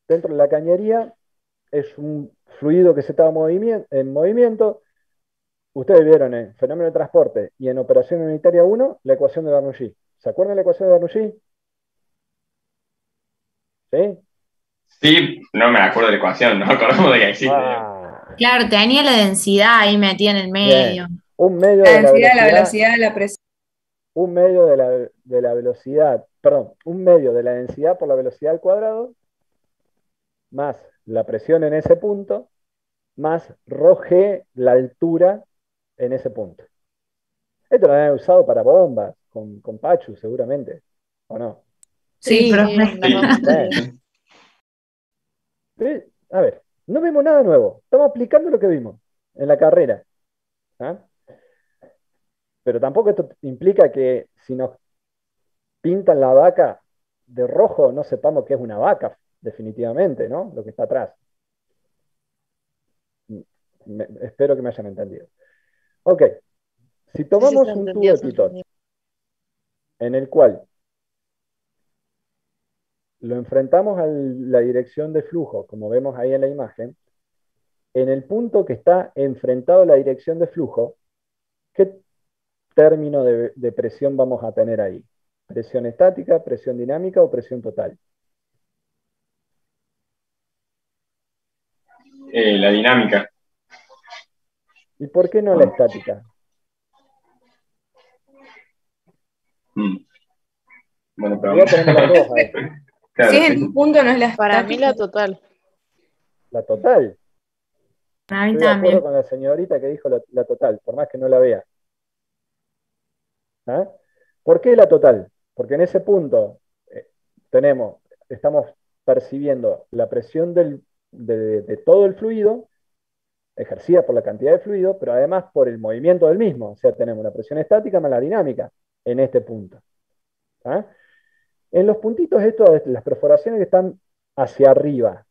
Dentro de la cañería es un fluido que se está en movimiento. Ustedes vieron en fenómeno de transporte y en operación unitaria 1 la ecuación de Bernoulli. ¿Se acuerdan de la ecuación de Bernoulli? ¿Sí? Sí, no me acuerdo de la ecuación, no me acordamos de que existe. Claro, tenía la densidad ahí metida en el medio. Bien. Un medio La de la densidad, la velocidad, velocidad, la presión. un medio de la velocidad, perdón, un medio de la densidad por la velocidad al cuadrado, más la presión en ese punto, más ρg, la altura en ese punto. Esto lo han usado para bombas, con Pachu seguramente, ¿o no? Sí, Sí, profe. Sí, normalmente sí. Bien. A ver, no vemos nada nuevo, estamos aplicando lo que vimos en la carrera. ¿Ah? Pero tampoco esto implica que si nos pintan la vaca de rojo no sepamos que es una vaca, definitivamente, ¿no? Lo que está atrás. Espero que me hayan entendido. Ok, si Sí, sí, tomamos se un tubo entendió, de se pitot entendió. en el cual lo enfrentamos a la dirección de flujo, como vemos ahí en la imagen, en el punto que está enfrentado a la dirección de flujo, ¿qué término de presión vamos a tener ahí? ¿Presión estática, presión dinámica o presión total? La dinámica. ¿Y por qué no la estática? Mm. Bueno, En pero... realidad tenemos las dos ahí. Claro, Si es sí, en sí. un punto, no es la Para mí estática. la total. La total. A mí Estoy de acuerdo también. con la señorita que dijo la total, por más que no la vea. ¿Ah? ¿Por qué la total? Porque en ese punto eh, estamos percibiendo la presión de todo el fluido, ejercida por la cantidad de fluido, pero además por el movimiento del mismo. O sea, tenemos la presión estática más la dinámica en este punto. ¿Ah? En los puntitos estos, las perforaciones que están hacia arriba,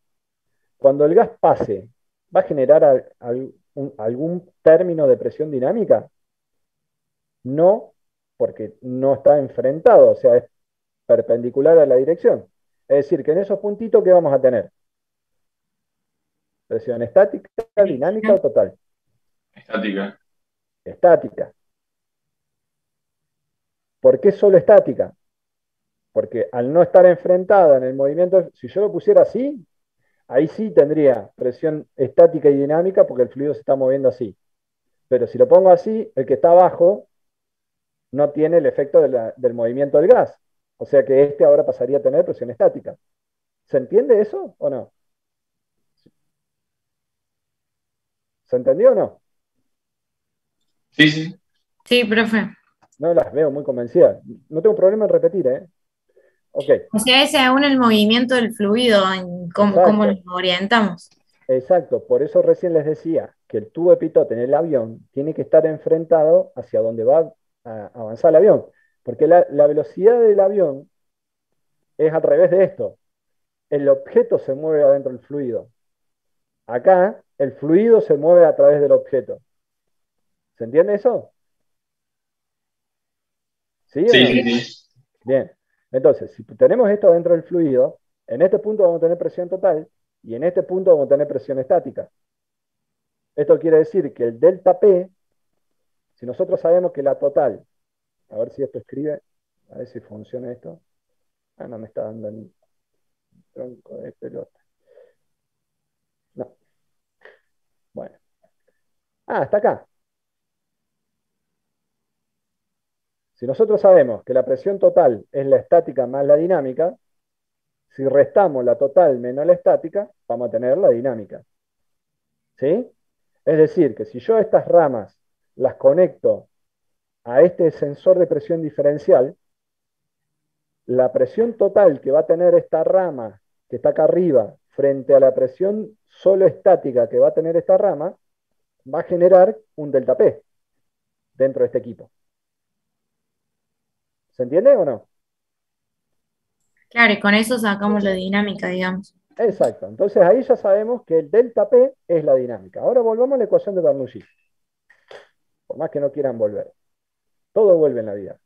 cuando el gas pase, ¿va a generar algún término de presión dinámica? No, porque no está enfrentado, o sea, es perpendicular a la dirección. Es decir, que en esos puntitos, ¿qué vamos a tener? Presión estática, dinámica o total. Estática. Estática. ¿Por qué solo estática? porque al no estar enfrentada en el movimiento, si yo lo pusiera así, ahí sí tendría presión estática y dinámica porque el fluido se está moviendo así. Pero si lo pongo así, el que está abajo no tiene el efecto del movimiento del gas. O sea que este ahora pasaría a tener presión estática. ¿Se entiende eso o no? ¿Se entendió o no? Sí, sí. Sí, profe. No las veo muy convencidas. No tengo problema en repetir, ¿eh? Ok, O sea, es según el movimiento del fluido, en cómo exacto, nos orientamos. exacto. Por eso recién les decía que el tubo de pitot en el avión tiene que estar enfrentado hacia donde va a avanzar el avión. Porque la velocidad del avión es a través de esto. El objeto se mueve adentro del fluido. Acá, el fluido se mueve a través del objeto. ¿Se entiende eso? ¿Sí o Sí, no? sí, sí. Bien. Entonces, si tenemos esto dentro del fluido, en este punto vamos a tener presión total y en este punto vamos a tener presión estática. Esto quiere decir que el delta P, si nosotros sabemos que la total, a ver si esto escribe, a ver si funciona esto. Ah, no me está dando el tronco de pelota. No. Bueno. Ah, está acá. Si nosotros sabemos que la presión total es la estática más la dinámica, si restamos la total menos la estática, vamos a tener la dinámica. ¿Sí? Es decir, que si yo estas ramas las conecto a este sensor de presión diferencial, la presión total que va a tener esta rama que está acá arriba frente a la presión solo estática que va a tener esta rama, va a generar un delta P dentro de este equipo. ¿Se entiende o no? Claro, y con eso sacamos la dinámica, digamos. Exacto. Entonces ahí ya sabemos que el delta P es la dinámica. Ahora volvamos a la ecuación de Bernoulli. Por más que no quieran volver. Todo vuelve en la vida.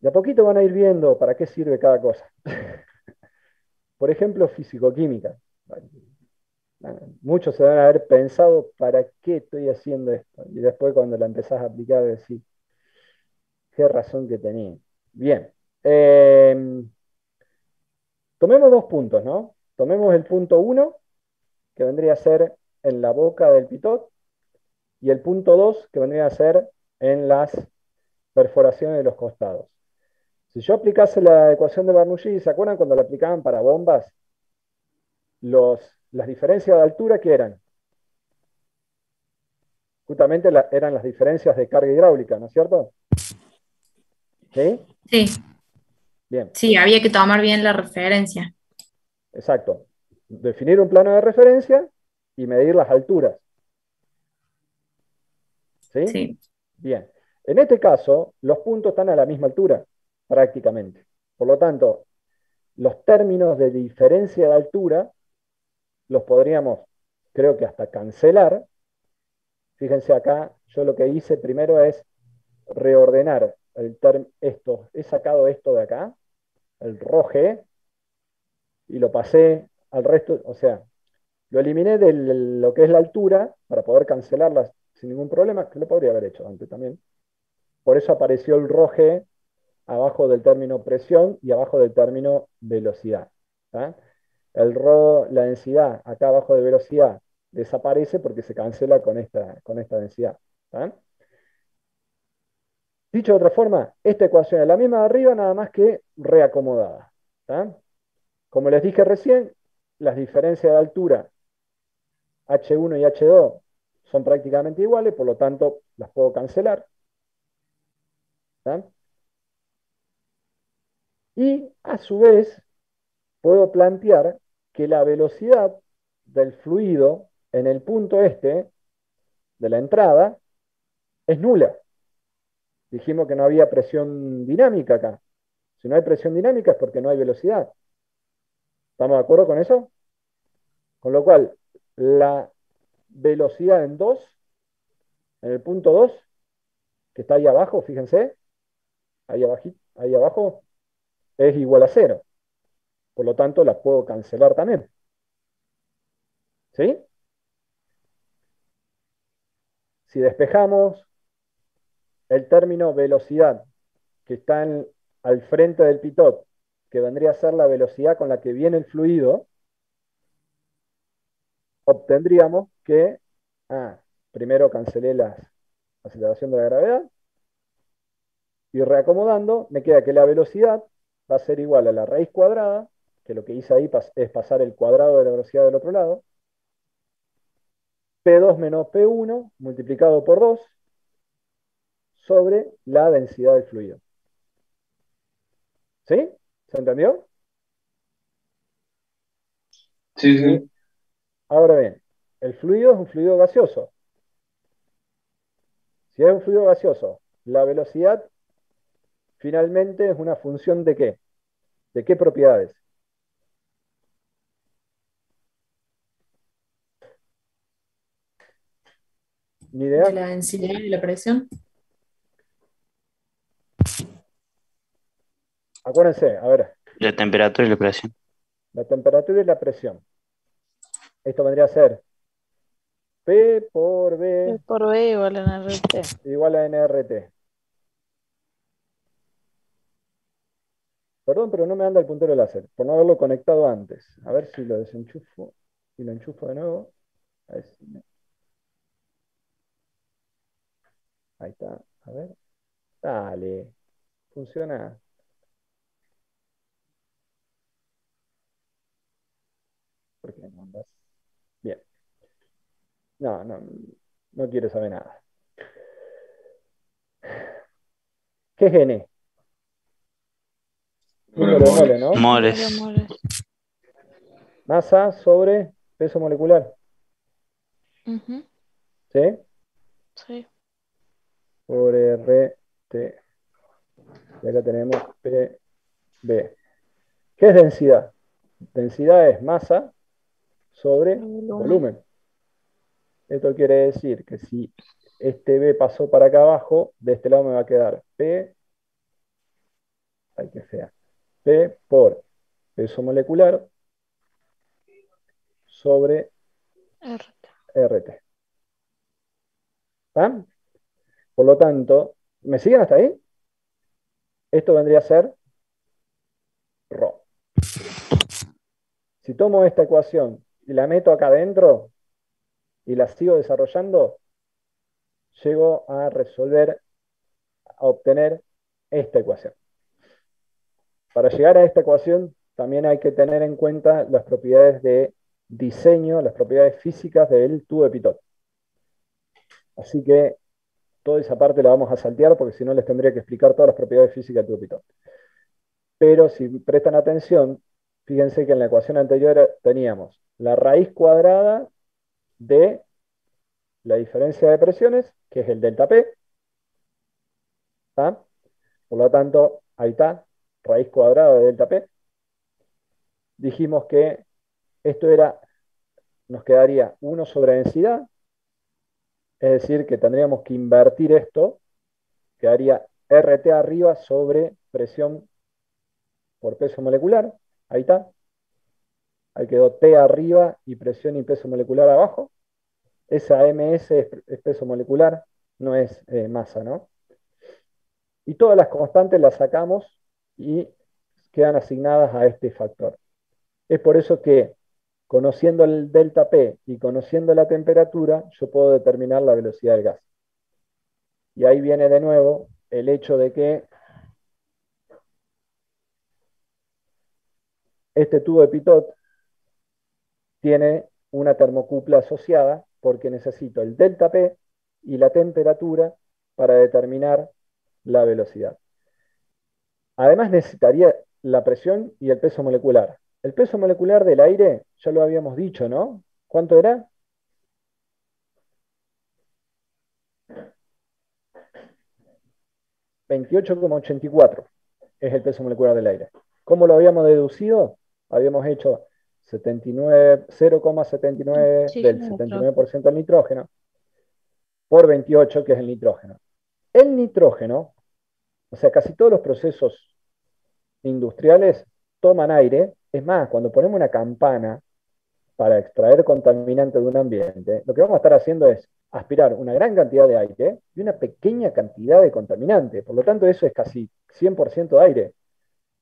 De a poquito van a ir viendo para qué sirve cada cosa. Por ejemplo, físico-química. Muchos se van a haber pensado, ¿para qué estoy haciendo esto? Y después cuando la empezás a aplicar, decís, qué razón que tenía. Bien. Tomemos dos puntos, ¿no? Tomemos el punto 1, que vendría a ser en la boca del pitot, y el punto 2, que vendría a ser en las perforaciones de los costados. Si yo aplicase la ecuación de Bernoulli, ¿se acuerdan cuando la aplicaban para bombas? Las diferencias de altura, ¿qué eran? Justamente eran las diferencias de carga hidráulica, ¿no es cierto? ¿Sí? Sí, Bien, sí, había que tomar bien la referencia. exacto. Definir un plano de referencia y medir las alturas. ¿Sí? Sí, Bien. En este caso, los puntos están a la misma altura, prácticamente. Por lo tanto, los términos de diferencia de altura los podríamos, creo que hasta cancelar. Fíjense acá, yo lo que hice primero es reordenar esto. He sacado esto de acá, el roje, y lo pasé al resto, o sea, lo eliminé de lo que es la altura para poder cancelarlas sin ningún problema, que lo podría haber hecho antes también. Por eso apareció el roje abajo del término presión y abajo del término velocidad. ¿Tá? La densidad acá abajo de velocidad desaparece porque se cancela con esta densidad. ¿Tá? Dicho de otra forma, esta ecuación es la misma de arriba, nada más que reacomodada. ¿Tá? Como les dije recién, las diferencias de altura H1 y H2 son prácticamente iguales, por lo tanto las puedo cancelar. ¿Tá? Y a su vez puedo plantear que la velocidad del fluido en el punto este de la entrada es nula. Dijimos que no había presión dinámica acá. Si no hay presión dinámica es porque no hay velocidad. ¿Estamos de acuerdo con eso? Con lo cual, la velocidad en el punto 2 que está ahí abajo, fíjense, ahí abajo, es igual a cero. Por lo tanto, la puedo cancelar también. ¿Sí? Si despejamos el término velocidad, que está al frente del pitot, que vendría a ser la velocidad con la que viene el fluido, obtendríamos que, primero cancelé la aceleración de la gravedad, y reacomodando, me queda que la velocidad va a ser igual a la raíz cuadrada, que lo que hice ahí es pasar el cuadrado de la velocidad del otro lado, P2 menos P1 multiplicado por 2 sobre la densidad del fluido. ¿Sí? ¿Se entendió? Sí, sí. Ahora bien, el fluido es un fluido gaseoso. Si es un fluido gaseoso, la velocidad finalmente es una función ¿de qué? ¿De qué propiedades? ¿Ni idea? De la densidad y la presión. Acuérdense, a ver, La temperatura y la presión. la temperatura y la presión. Esto vendría a ser P por P B por B igual en RT. igual a nRT. Perdón, pero no me anda el puntero láser, por no haberlo conectado antes. A ver si lo desenchufo y lo enchufo de nuevo. A ver si ahí está. A ver. Dale. Funciona. ¿Por qué no andas? Bien. No, no, no quiero saber nada. ¿Qué es N? Número de mole, ¿no? Moles. Moles. Masa sobre peso molecular. Ujú, ¿Sí? sí. Por RT. Y acá tenemos PB. ¿Qué es densidad? Densidad es masa sobre Volumen. volumen. Esto quiere decir que si este B pasó para acá abajo, de este lado me va a quedar P, ay que fea, P por peso molecular sobre RT. RT. ¿Ah? Por lo tanto, ¿me siguen hasta ahí? Esto vendría a ser ρ. Si tomo esta ecuación y la meto acá adentro y la sigo desarrollando, llego a resolver, a obtener esta ecuación. Para llegar a esta ecuación también hay que tener en cuenta las propiedades de diseño, las propiedades físicas del tubo de Pitot. Así que toda esa parte la vamos a saltear porque si no les tendría que explicar todas las propiedades físicas del tubo de Pitot. Pero si prestan atención, fíjense que en la ecuación anterior teníamos la raíz cuadrada de la diferencia de presiones, que es el delta P. ¿Está? Por lo tanto, ahí está, raíz cuadrada de delta P. Dijimos que esto nos quedaría 1 sobre densidad, es decir, que tendríamos que invertir esto, quedaría RT arriba sobre presión por peso molecular, ahí está. Ahí quedó T arriba y presión y peso molecular abajo. Esa MS es peso molecular, no es masa, ¿no? Y todas las constantes las sacamos y quedan asignadas a este factor. Es por eso que conociendo el delta P y conociendo la temperatura, yo puedo determinar la velocidad del gas. Y ahí viene de nuevo el hecho de que este tubo de Pitot tiene una termocupla asociada porque necesito el delta P y la temperatura para determinar la velocidad. Además necesitaría la presión y el peso molecular. El peso molecular del aire, ya lo habíamos dicho, ¿no? ¿Cuánto era? 28,84 es el peso molecular del aire. ¿Cómo lo habíamos deducido? Habíamos hecho 0,79 del 79% del nitrógeno por 28, que es el nitrógeno. El nitrógeno, o sea, casi todos los procesos industriales toman aire. Es más, cuando ponemos una campana para extraer contaminante de un ambiente, lo que vamos a estar haciendo es aspirar una gran cantidad de aire y una pequeña cantidad de contaminante. Por lo tanto, eso es casi 100% de aire.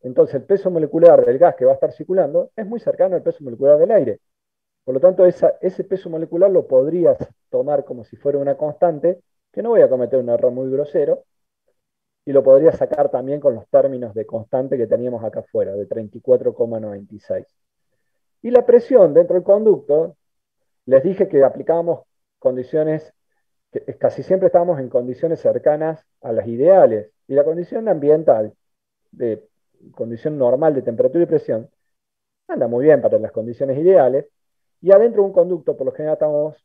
Entonces, el peso molecular del gas que va a estar circulando es muy cercano al peso molecular del aire. Por lo tanto, ese peso molecular lo podrías tomar como si fuera una constante, que no voy a cometer un error muy grosero, y lo podría sacar también con los términos de constante que teníamos acá afuera, de 34,96. Y la presión dentro del conducto, les dije que aplicábamos condiciones, que casi siempre estábamos en condiciones cercanas a las ideales. Y la condición ambiental, de condición normal de temperatura y presión, anda muy bien para las condiciones ideales. Y adentro de un conducto, por lo general, estamos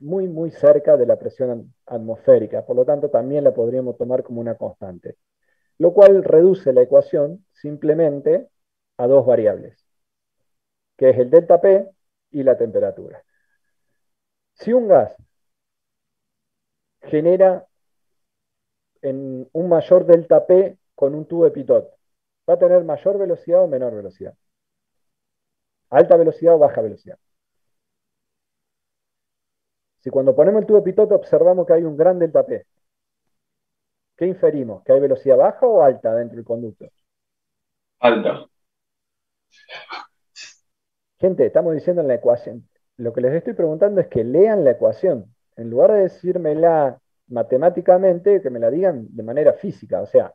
muy, muy cerca de la presión atmosférica. Por lo tanto, también la podríamos tomar como una constante. Lo cual reduce la ecuación simplemente a dos variables, que es el delta P y la temperatura. Si un gas genera en un mayor delta P con un tubo de Pitot, ¿va a tener mayor velocidad o menor velocidad? ¿Alta velocidad o baja velocidad? Si cuando ponemos el tubo de Pitot observamos que hay un gran delta P, ¿qué inferimos? ¿Que hay velocidad baja o alta dentro del conducto? Alta. Gente, estamos diciendo en la ecuación. Lo que les estoy preguntando es que lean la ecuación. En lugar de decírmela matemáticamente, que me la digan de manera física. O sea,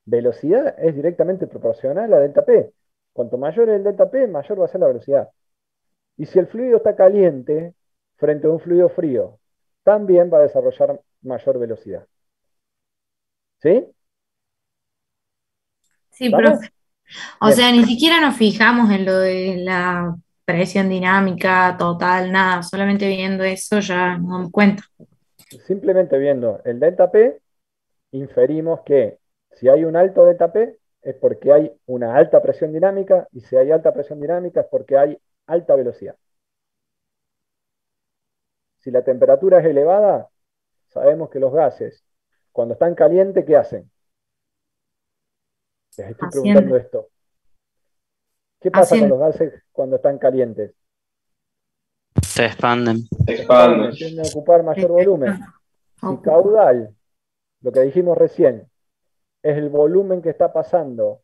velocidad es directamente proporcional a delta P. Cuanto mayor es el delta P, mayor va a ser la velocidad. Y si el fluido está caliente frente a un fluido frío, también va a desarrollar mayor velocidad. ¿Sí? Sí, ¿Estamos? profe. O Bien. sea, ni siquiera nos fijamos en lo de la presión dinámica total, nada, solamente viendo eso ya nos damos cuenta. Simplemente viendo el delta P, inferimos que si hay un alto delta P es porque hay una alta presión dinámica, y si hay alta presión dinámica es porque hay alta velocidad. Si la temperatura es elevada, sabemos que los gases, cuando están calientes, ¿qué hacen? Les estoy preguntando Haciendo, esto. ¿Qué pasa con haciendo, los gases cuando están calientes? Se expanden. Se Se expande. expanden, tienden a ocupar mayor volumen. Si caudal, lo que dijimos recién, es el volumen que está pasando.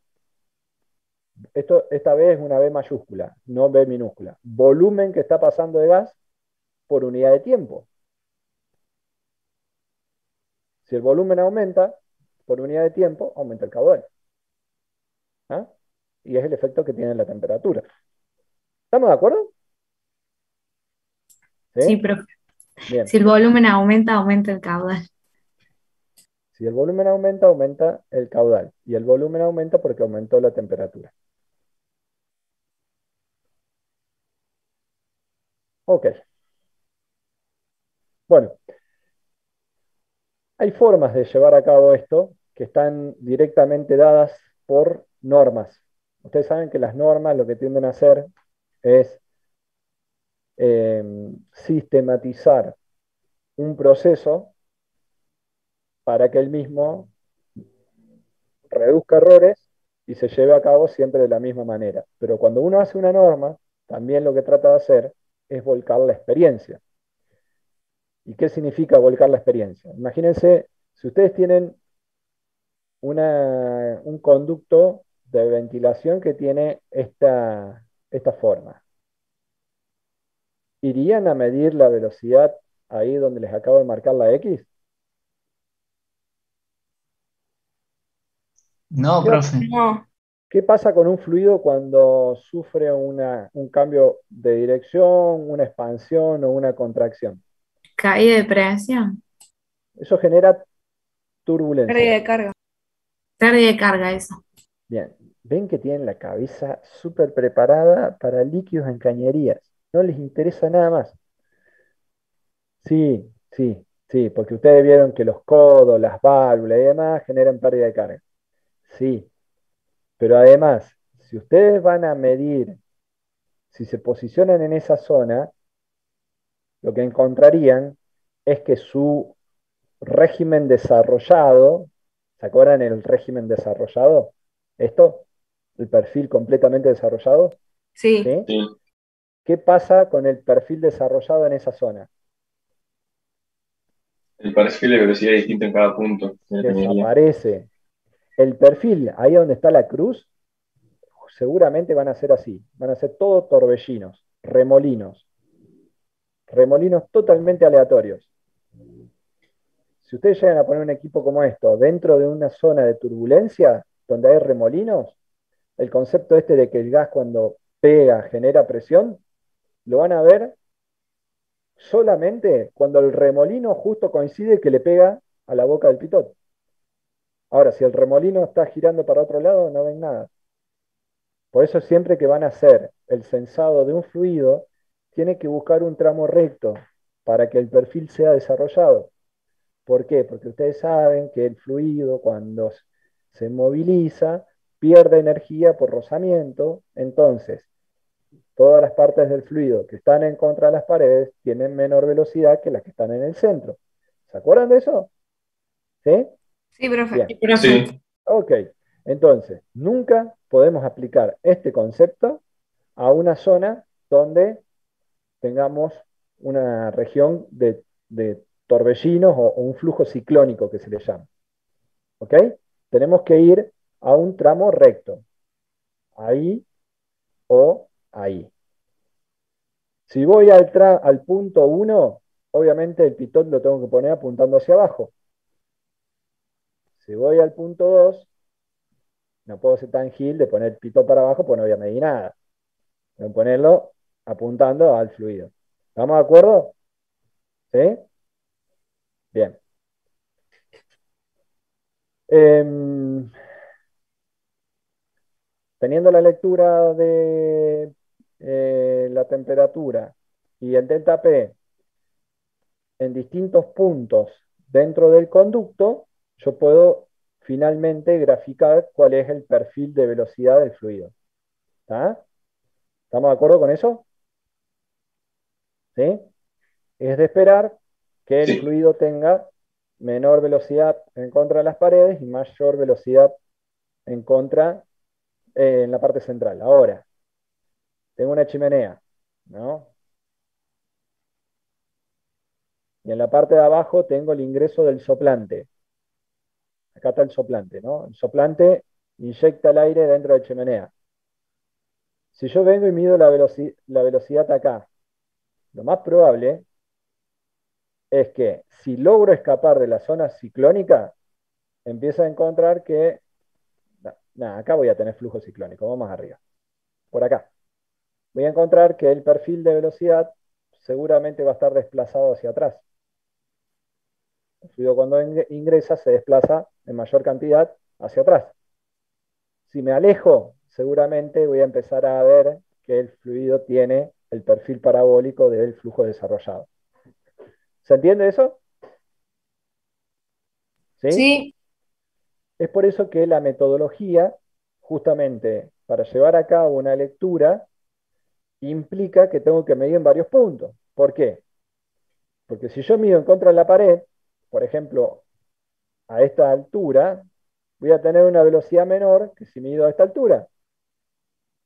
Esta B es una B mayúscula, no B minúscula. Volumen que está pasando de gas por unidad de tiempo. Si el volumen aumenta por unidad de tiempo, aumenta el caudal. ¿Ah? Y es el efecto que tiene la temperatura. ¿Estamos de acuerdo? sí, ¿Sí? profe. Bien. Si el volumen aumenta, aumenta el caudal. Si el volumen aumenta, aumenta el caudal. Y el volumen aumenta porque aumentó la temperatura. Ok. Bueno, hay formas de llevar a cabo esto que están directamente dadas por normas. Ustedes saben que las normas lo que tienden a hacer es sistematizar un proceso para que el mismo reduzca errores y se lleve a cabo siempre de la misma manera. Pero cuando uno hace una norma, también lo que trata de hacer es volcar la experiencia. ¿Y qué significa volcar la experiencia? Imagínense, si ustedes tienen un conducto de ventilación que tiene esta forma, ¿irían a medir la velocidad ahí donde les acabo de marcar la X? No, ¿Qué, va- profe. No, qué pasa con un fluido cuando sufre un cambio de dirección, una expansión o una contracción? caída de presión, Eso genera turbulencia. pérdida de carga. Pérdida de carga, eso. Bien, ven que tienen la cabeza súper preparada para líquidos en cañerías. No les interesa nada más. Sí, sí, sí, porque ustedes vieron que los codos, las válvulas y demás generan pérdida de carga. Sí, pero además, si ustedes van a medir, si se posicionan en esa zona, lo que encontrarían es que su régimen desarrollado, ¿se acuerdan el régimen desarrollado? Esto, el perfil completamente desarrollado, Sí, ¿sí? Sí. ¿qué pasa con el perfil desarrollado en esa zona? El perfil de velocidad es distinto en cada punto de la ingeniería. Desaparece. El perfil, ahí donde está la cruz, seguramente van a ser así. Van a ser todos torbellinos, remolinos. Remolinos totalmente aleatorios. Si ustedes llegan a poner un equipo como esto dentro de una zona de turbulencia donde hay remolinos, el concepto este de que el gas cuando pega genera presión, lo van a ver solamente cuando el remolino justo coincide que le pega a la boca del pitot. Ahora, si el remolino está girando para otro lado, no ven nada. Por eso siempre que van a hacer el sensado de un fluido, tiene que buscar un tramo recto para que el perfil sea desarrollado. ¿Por qué? Porque ustedes saben que el fluido cuando se moviliza pierde energía por rozamiento, entonces todas las partes del fluido que están en contra de las paredes tienen menor velocidad que las que están en el centro. ¿Se acuerdan de eso? ¿Sí? Sí, profe. Bien. Sí, Ok. Entonces, nunca podemos aplicar este concepto a una zona donde tengamos una región de torbellinos o un flujo ciclónico que se le llama. ¿Ok? Tenemos que ir a un tramo recto. Ahí o ahí. Si voy al punto 1, obviamente el pitot lo tengo que poner apuntando hacia abajo. Si voy al punto 2, no puedo ser tan gil de poner el pitot para abajo, pues no voy a medir nada. Tengo que ponerlo apuntando al fluido. ¿Estamos de acuerdo? ¿Sí? Bien. Em, Teniendo la lectura de la temperatura y el delta P en distintos puntos dentro del conducto, yo puedo finalmente graficar cuál es el perfil de velocidad del fluido. ¿Está? ¿Estamos de acuerdo con eso? ¿Sí? Es de esperar que el sí. fluido tenga menor velocidad en contra de las paredes y mayor velocidad en contra en la parte central. Ahora, tengo una chimenea, ¿no? Y en la parte de abajo tengo el ingreso del soplante. Acá está el soplante, ¿no? El soplante inyecta el aire dentro de la chimenea. Si yo vengo y mido la velocidad acá, lo más probable es que si logro escapar de la zona ciclónica, empiezo a encontrar que, acá voy a tener flujo ciclónico, vamos arriba, por acá. Voy a encontrar que el perfil de velocidad seguramente va a estar desplazado hacia atrás. El fluido cuando ingresa se desplaza en mayor cantidad hacia atrás. Si me alejo, seguramente voy a empezar a ver que el fluido tiene el perfil parabólico del flujo desarrollado. ¿Se entiende eso? ¿Sí? Sí, Es por eso que la metodología, justamente para llevar a cabo una lectura, implica que tengo que medir en varios puntos. ¿Por qué? Porque si yo mido en contra de la pared, por ejemplo, a esta altura, voy a tener una velocidad menor que si mido a esta altura.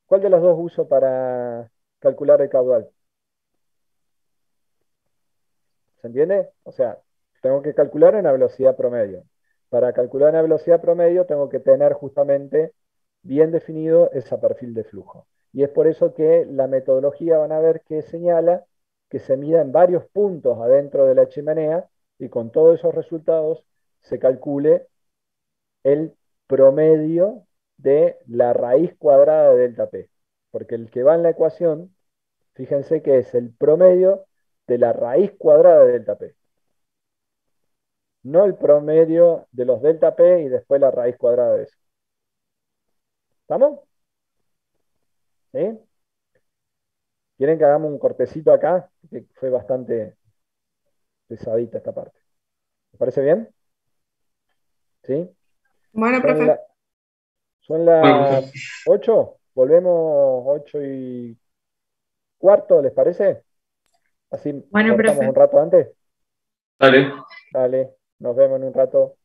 ¿Cuál de las dos uso para calcular el caudal? ¿Se entiende? O sea, tengo que calcular una velocidad promedio. Para calcular una velocidad promedio tengo que tener justamente bien definido ese perfil de flujo. Y es por eso que la metodología van a ver que señala que se mida en varios puntos adentro de la chimenea y con todos esos resultados se calcule el promedio de la raíz cuadrada de delta P. Porque el que va en la ecuación, fíjense que es el promedio de la raíz cuadrada de delta P. No el promedio de los delta P y después la raíz cuadrada de eso. ¿Estamos? ¿Sí? ¿Quieren que hagamos un cortecito acá? Que fue bastante pesadita esta parte. ¿Me parece bien? ¿Sí? bueno, Son, profe. son Bueno, las profe, 8. Volvemos 8:15, ¿les parece? Así Bueno, cortamos profe. un rato antes. dale. Dale, nos vemos en un rato.